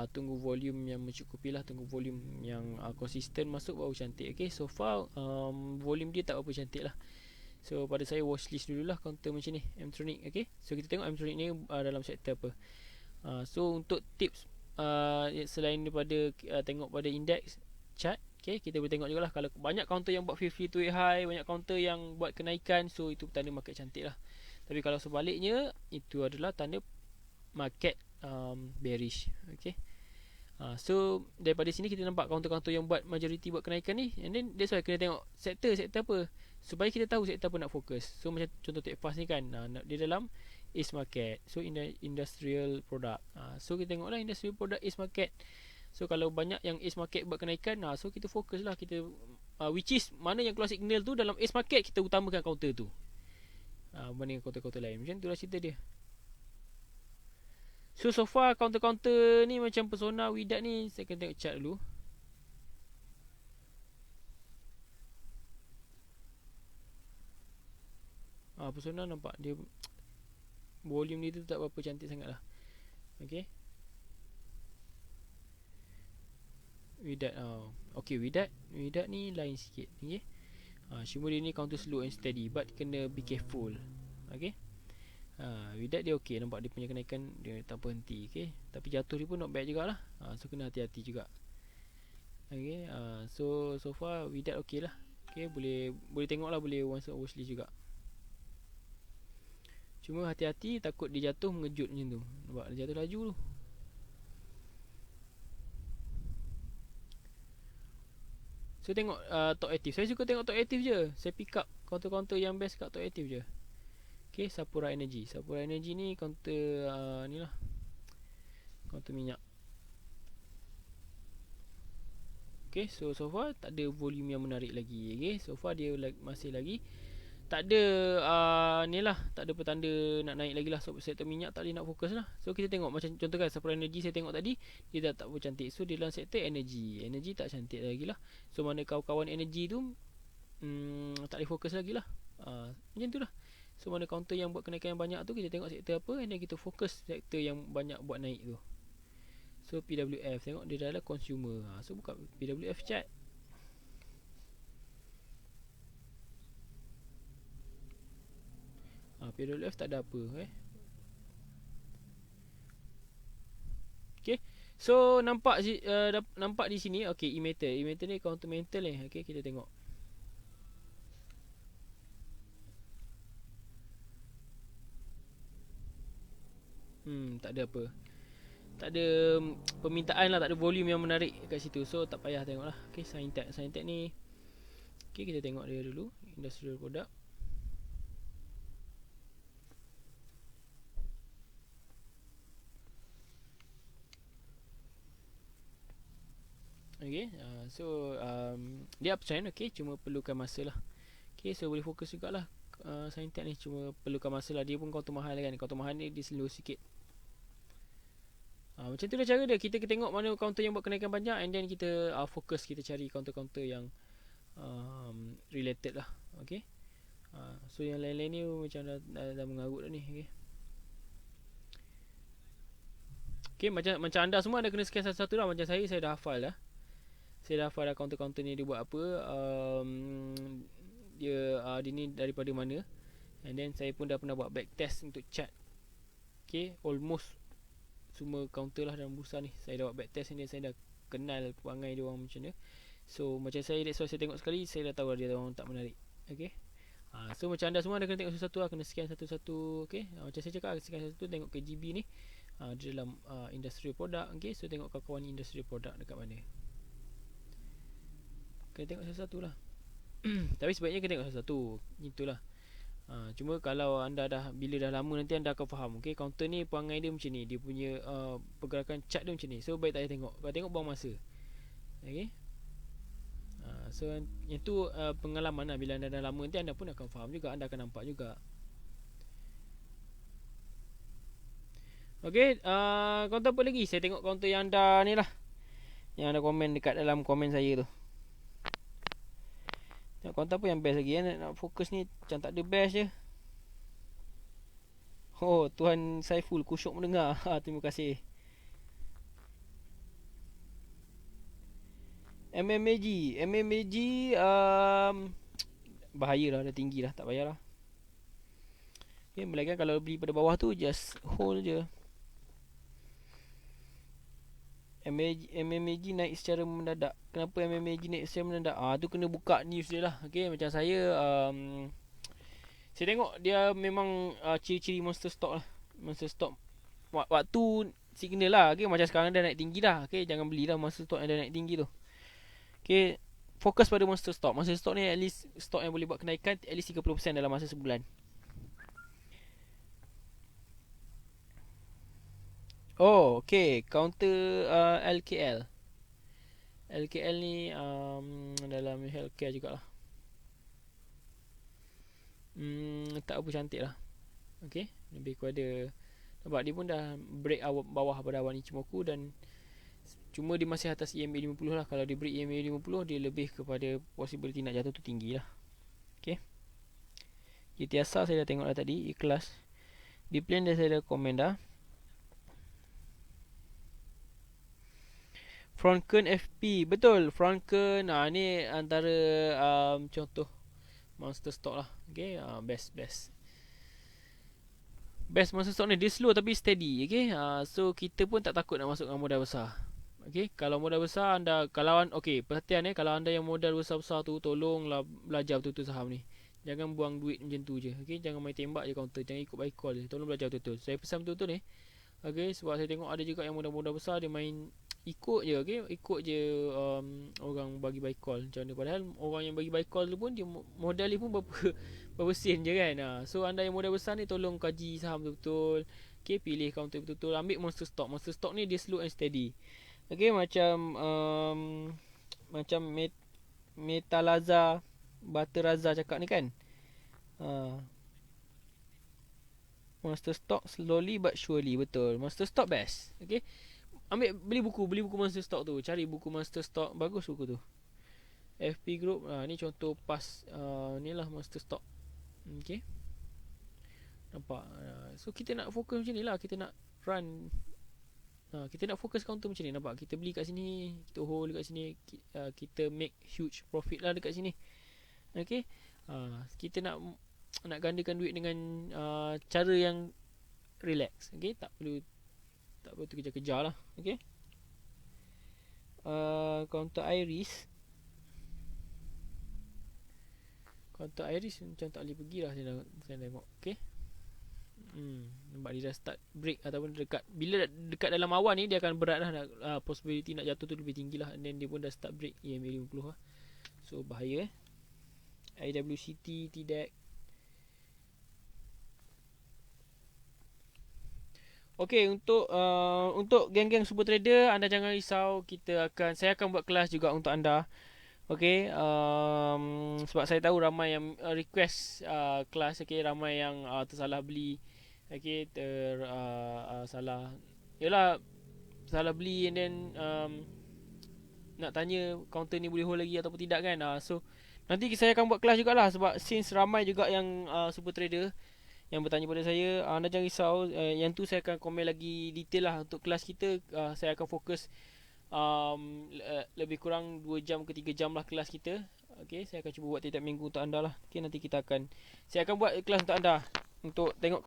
tunggu volume yang mencukupi lah. Tunggu volume yang konsisten masuk baru cantik. Okay, so far volume dia tak apa cantik lah. So pada saya watchlist dululah counter macam ni, Mtronic. Okay, so kita tengok Mtronic ni dalam sektor apa. So untuk tips selain daripada tengok pada index chart, okay, kita boleh tengok jugalah kalau banyak counter yang buat 52 high, banyak counter yang buat kenaikan, so itu tanda market cantik lah. Tapi kalau sebaliknya, itu adalah tanda market bearish. Okay. So daripada sini kita nampak counter-counter yang buat majority buat kenaikan ni, and then that's why kena tengok sektor apa, supaya kita tahu sektor apa nak fokus. So macam contoh Techfast ni kan, dia dalam Ace Market, so industrial product. So kita tengoklah industrial product Ace Market. So kalau banyak yang Ace Market buat kenaikan, so kita fokus lah, kita which is mana yang keluar signal tu dalam Ace Market, kita utamakan counter tu berbanding counter-counter lain. Macam tu lah cerita dia. So far counter-counter ni macam Persona, Widat ni, saya kena tengok chart dulu. Persona nampak dia volume dia tu tak berapa cantik sangat lah. Okay, Widat. Okay, Widat ni lain sikit. Okay, cuma dia ni counter slow and steady, but kena be careful. Okay, Widat dia okay, nampak dia punya kenaikan dia tak berhenti. Okay, tapi jatuh dia pun not bad jugalah. So kena hati-hati juga. Okay, so far Widat okay lah. Okay, boleh tengok lah, boleh once watchlist juga. Cuma hati-hati, takut dia jatuh mengejut macam tu. Nampak dia jatuh laju tu. So tengok top active. Saya suka tengok top active je. Saya pick up counter-counter yang best kat top active je. Okay, Sapura Energy. Sapura Energy ni counter ni lah, counter minyak. Okay, so far tak ada volume yang menarik lagi. Okay, so far dia masih lagi tak ada ni lah, tak ada petanda nak naik lagi lah. So sektor minyak tak boleh nak fokus lah. So kita tengok macam contoh kan Sapura Energy, saya tengok tadi dia tak apa cantik. So dia dalam sektor energy tak cantik lagi lah. So mana kawan-kawan energy tu tak boleh fokus lagi lah. Macam tu lah. So mana counter yang buat kenaikan yang banyak tu, kita tengok sektor apa, and then kita fokus sektor yang banyak buat naik tu. So PWF, tengok dia adalah consumer. So buka PWF chart. PWF tak ada apa. Okay, so nampak nampak di sini. Okay, emitter ni counter mental ni. Okay, kita tengok. Tak ada apa, tak ada permintaan lah, tak ada volume yang menarik kat situ. So tak payah tengok lah. Okay, Scientech ni, okay, kita tengok dia dulu. Industrial product. Okay, so dia uptrend. Okay, cuma perlukan masa lah. Okay, so boleh fokus jugalah Scientech ni, cuma perlukan masa lah. Dia pun counter mahal kan. Counter mahal ni dia slow sikit. Macam tu lah cara dia. Kita tengok mana counter yang buat kenaikan banyak, and then kita fokus, kita cari counter-counter yang related lah. Okay, so yang lain-lain ni macam dah mengarut dah ni. Okay, macam anda semua ada kena scan satu-satu lah. Macam saya dah hafal dah. Saya dah hafal dah counter-counter ni dia buat apa, dia ni daripada mana. And then saya pun dah pernah buat back test untuk chart. Okay, almost semua counter lah dalam bursa ni saya dah buat back test ni. Saya dah kenal perangai dia orang macam mana. So macam saya, that's why saya tengok sekali, saya dah tahu dia orang tak menarik. Okay. So macam anda semua, anda kena tengok satu-satu lah, kena scan satu-satu. Okay. Macam saya cakap, scan satu-satu, tengok KGB ni di dalam industrial product. Okay. So tengok kawan industrial product dekat mana. Kena tengok satu-satu lah. Tapi sebaiknya kena tengok satu-satu. Itulah. Cuma kalau anda bila dah lama nanti anda akan faham. Okay, counter ni perangai dia macam ni, dia punya pergerakan chart dia macam ni. So baik tak payah tengok. Kalau tengok buang masa. Okay. So yang tu pengalaman lah. Bila anda dah lama nanti anda pun akan faham juga, anda akan nampak juga. Okay, counter apa lagi? Saya tengok counter yang anda ni lah, yang ada komen dekat dalam komen saya tu. Tengok counter apa yang best lagi. Nak fokus ni macam tak ada best je. Oh, Tuan Saiful kusyuk mendengar. Terima kasih. MMAG bahaya lah, dah tinggi lah, tak payah lah. Okay, melainkan kalau beli pada bawah tu just hold je. MMAG naik secara mendadak. Kenapa MMAG naik secara mendadak? Tu kena buka news dia lah. Okay, macam saya tengok dia memang ciri-ciri monster stock lah. Monster stock waktu signal lah. Okay, macam sekarang dah naik tinggi dah. Okay, jangan beli lah monster stock yang dah naik tinggi tu. Okay, fokus pada monster stock. Monster stock ni at least stock yang boleh buat kenaikan at least 30% dalam masa sebulan. Oh, okay. Counter LKL. LKL ni dalam healthcare jugalah. Tak apa cantik lah. Okay, lebih kepada nampak dia pun dah break bawah pada awan Ichimoku, dan cuma dia masih atas EMA 50 lah. Kalau dia break EMA 50, dia lebih kepada possibility nak jatuh tu tinggi lah. Okay, Jitiasa saya dah tengok dah tadi. Ikhlas di plan dah saya dah komen dah. Franken FP, betul. Franken ni antara contoh monster stock lah. Okay, best monster stock ni. Dia slow tapi steady. Okay, so kita pun tak takut nak masuk dengan modal besar. Okay, kalau modal besar anda, okay, perhatian kalau anda yang modal besar-besar tu, tolonglah belajar betul-betul saham ni. Jangan buang duit macam tu je. Okay, jangan main tembak je counter, jangan ikut buy call je. Tolong belajar betul-betul. Saya pesan betul-betul ni. Okay, sebab saya tengok ada juga yang modal-modal besar, dia main ikut je. Okay, ikut je orang bagi buy call macam mana. Padahal orang yang bagi buy call tu pun dia modal dia pun berapa sen je kan. So anda yang modal besar ni, tolong kaji saham betul-betul. Okay, pilih counter betul-betul. Ambil monster stock. Monster stock ni dia slow and steady. Okay, macam Metalaza, Bateraza cakap ni kan. Monster stock slowly but surely. Betul, monster stock best. Okay, beli buku monster stock tu. Cari buku monster stock, bagus buku tu. FP Group, ni contoh pas ni lah monster stock. Okay, nampak. So kita nak fokus macam ni lah. Kita nak run, kita nak fokus counter macam ni. Nampak, kita beli kat sini, kita hold kat sini, kita make huge profit lah dekat sini. Okay, kita nak gandakan duit dengan cara yang relax. Okay, tak perlu terkejar-kejar lah. Okay, counter Iris macam tak boleh pergi lah. Saya tengok. Okay, nampak dia dah start break ataupun bila dekat dalam awan ni, dia akan berat lah. Possibility nak jatuh tu lebih tinggi lah. And then dia pun dah start break EMA 50 lah. So bahaya. IWCT, TDEC. Okay, untuk geng-geng super trader, anda jangan risau. Saya akan buat kelas juga untuk anda. Okay, sebab saya tahu ramai yang request kelas. Okay, ramai yang tersalah beli. Okay, salah beli, and then nak tanya counter ni boleh hold lagi ataupun tidak kan. So nanti saya akan buat kelas jugalah, sebab since ramai juga yang super trader yang bertanya pada saya. Anda jangan risau, yang tu saya akan komen lagi detail lah. Untuk kelas kita, saya akan fokus lebih kurang 2 jam ke 3 jam lah kelas kita. Okay, saya akan cuba buat tiap minggu untuk anda lah. Okay, nanti saya akan buat kelas untuk anda, untuk tengok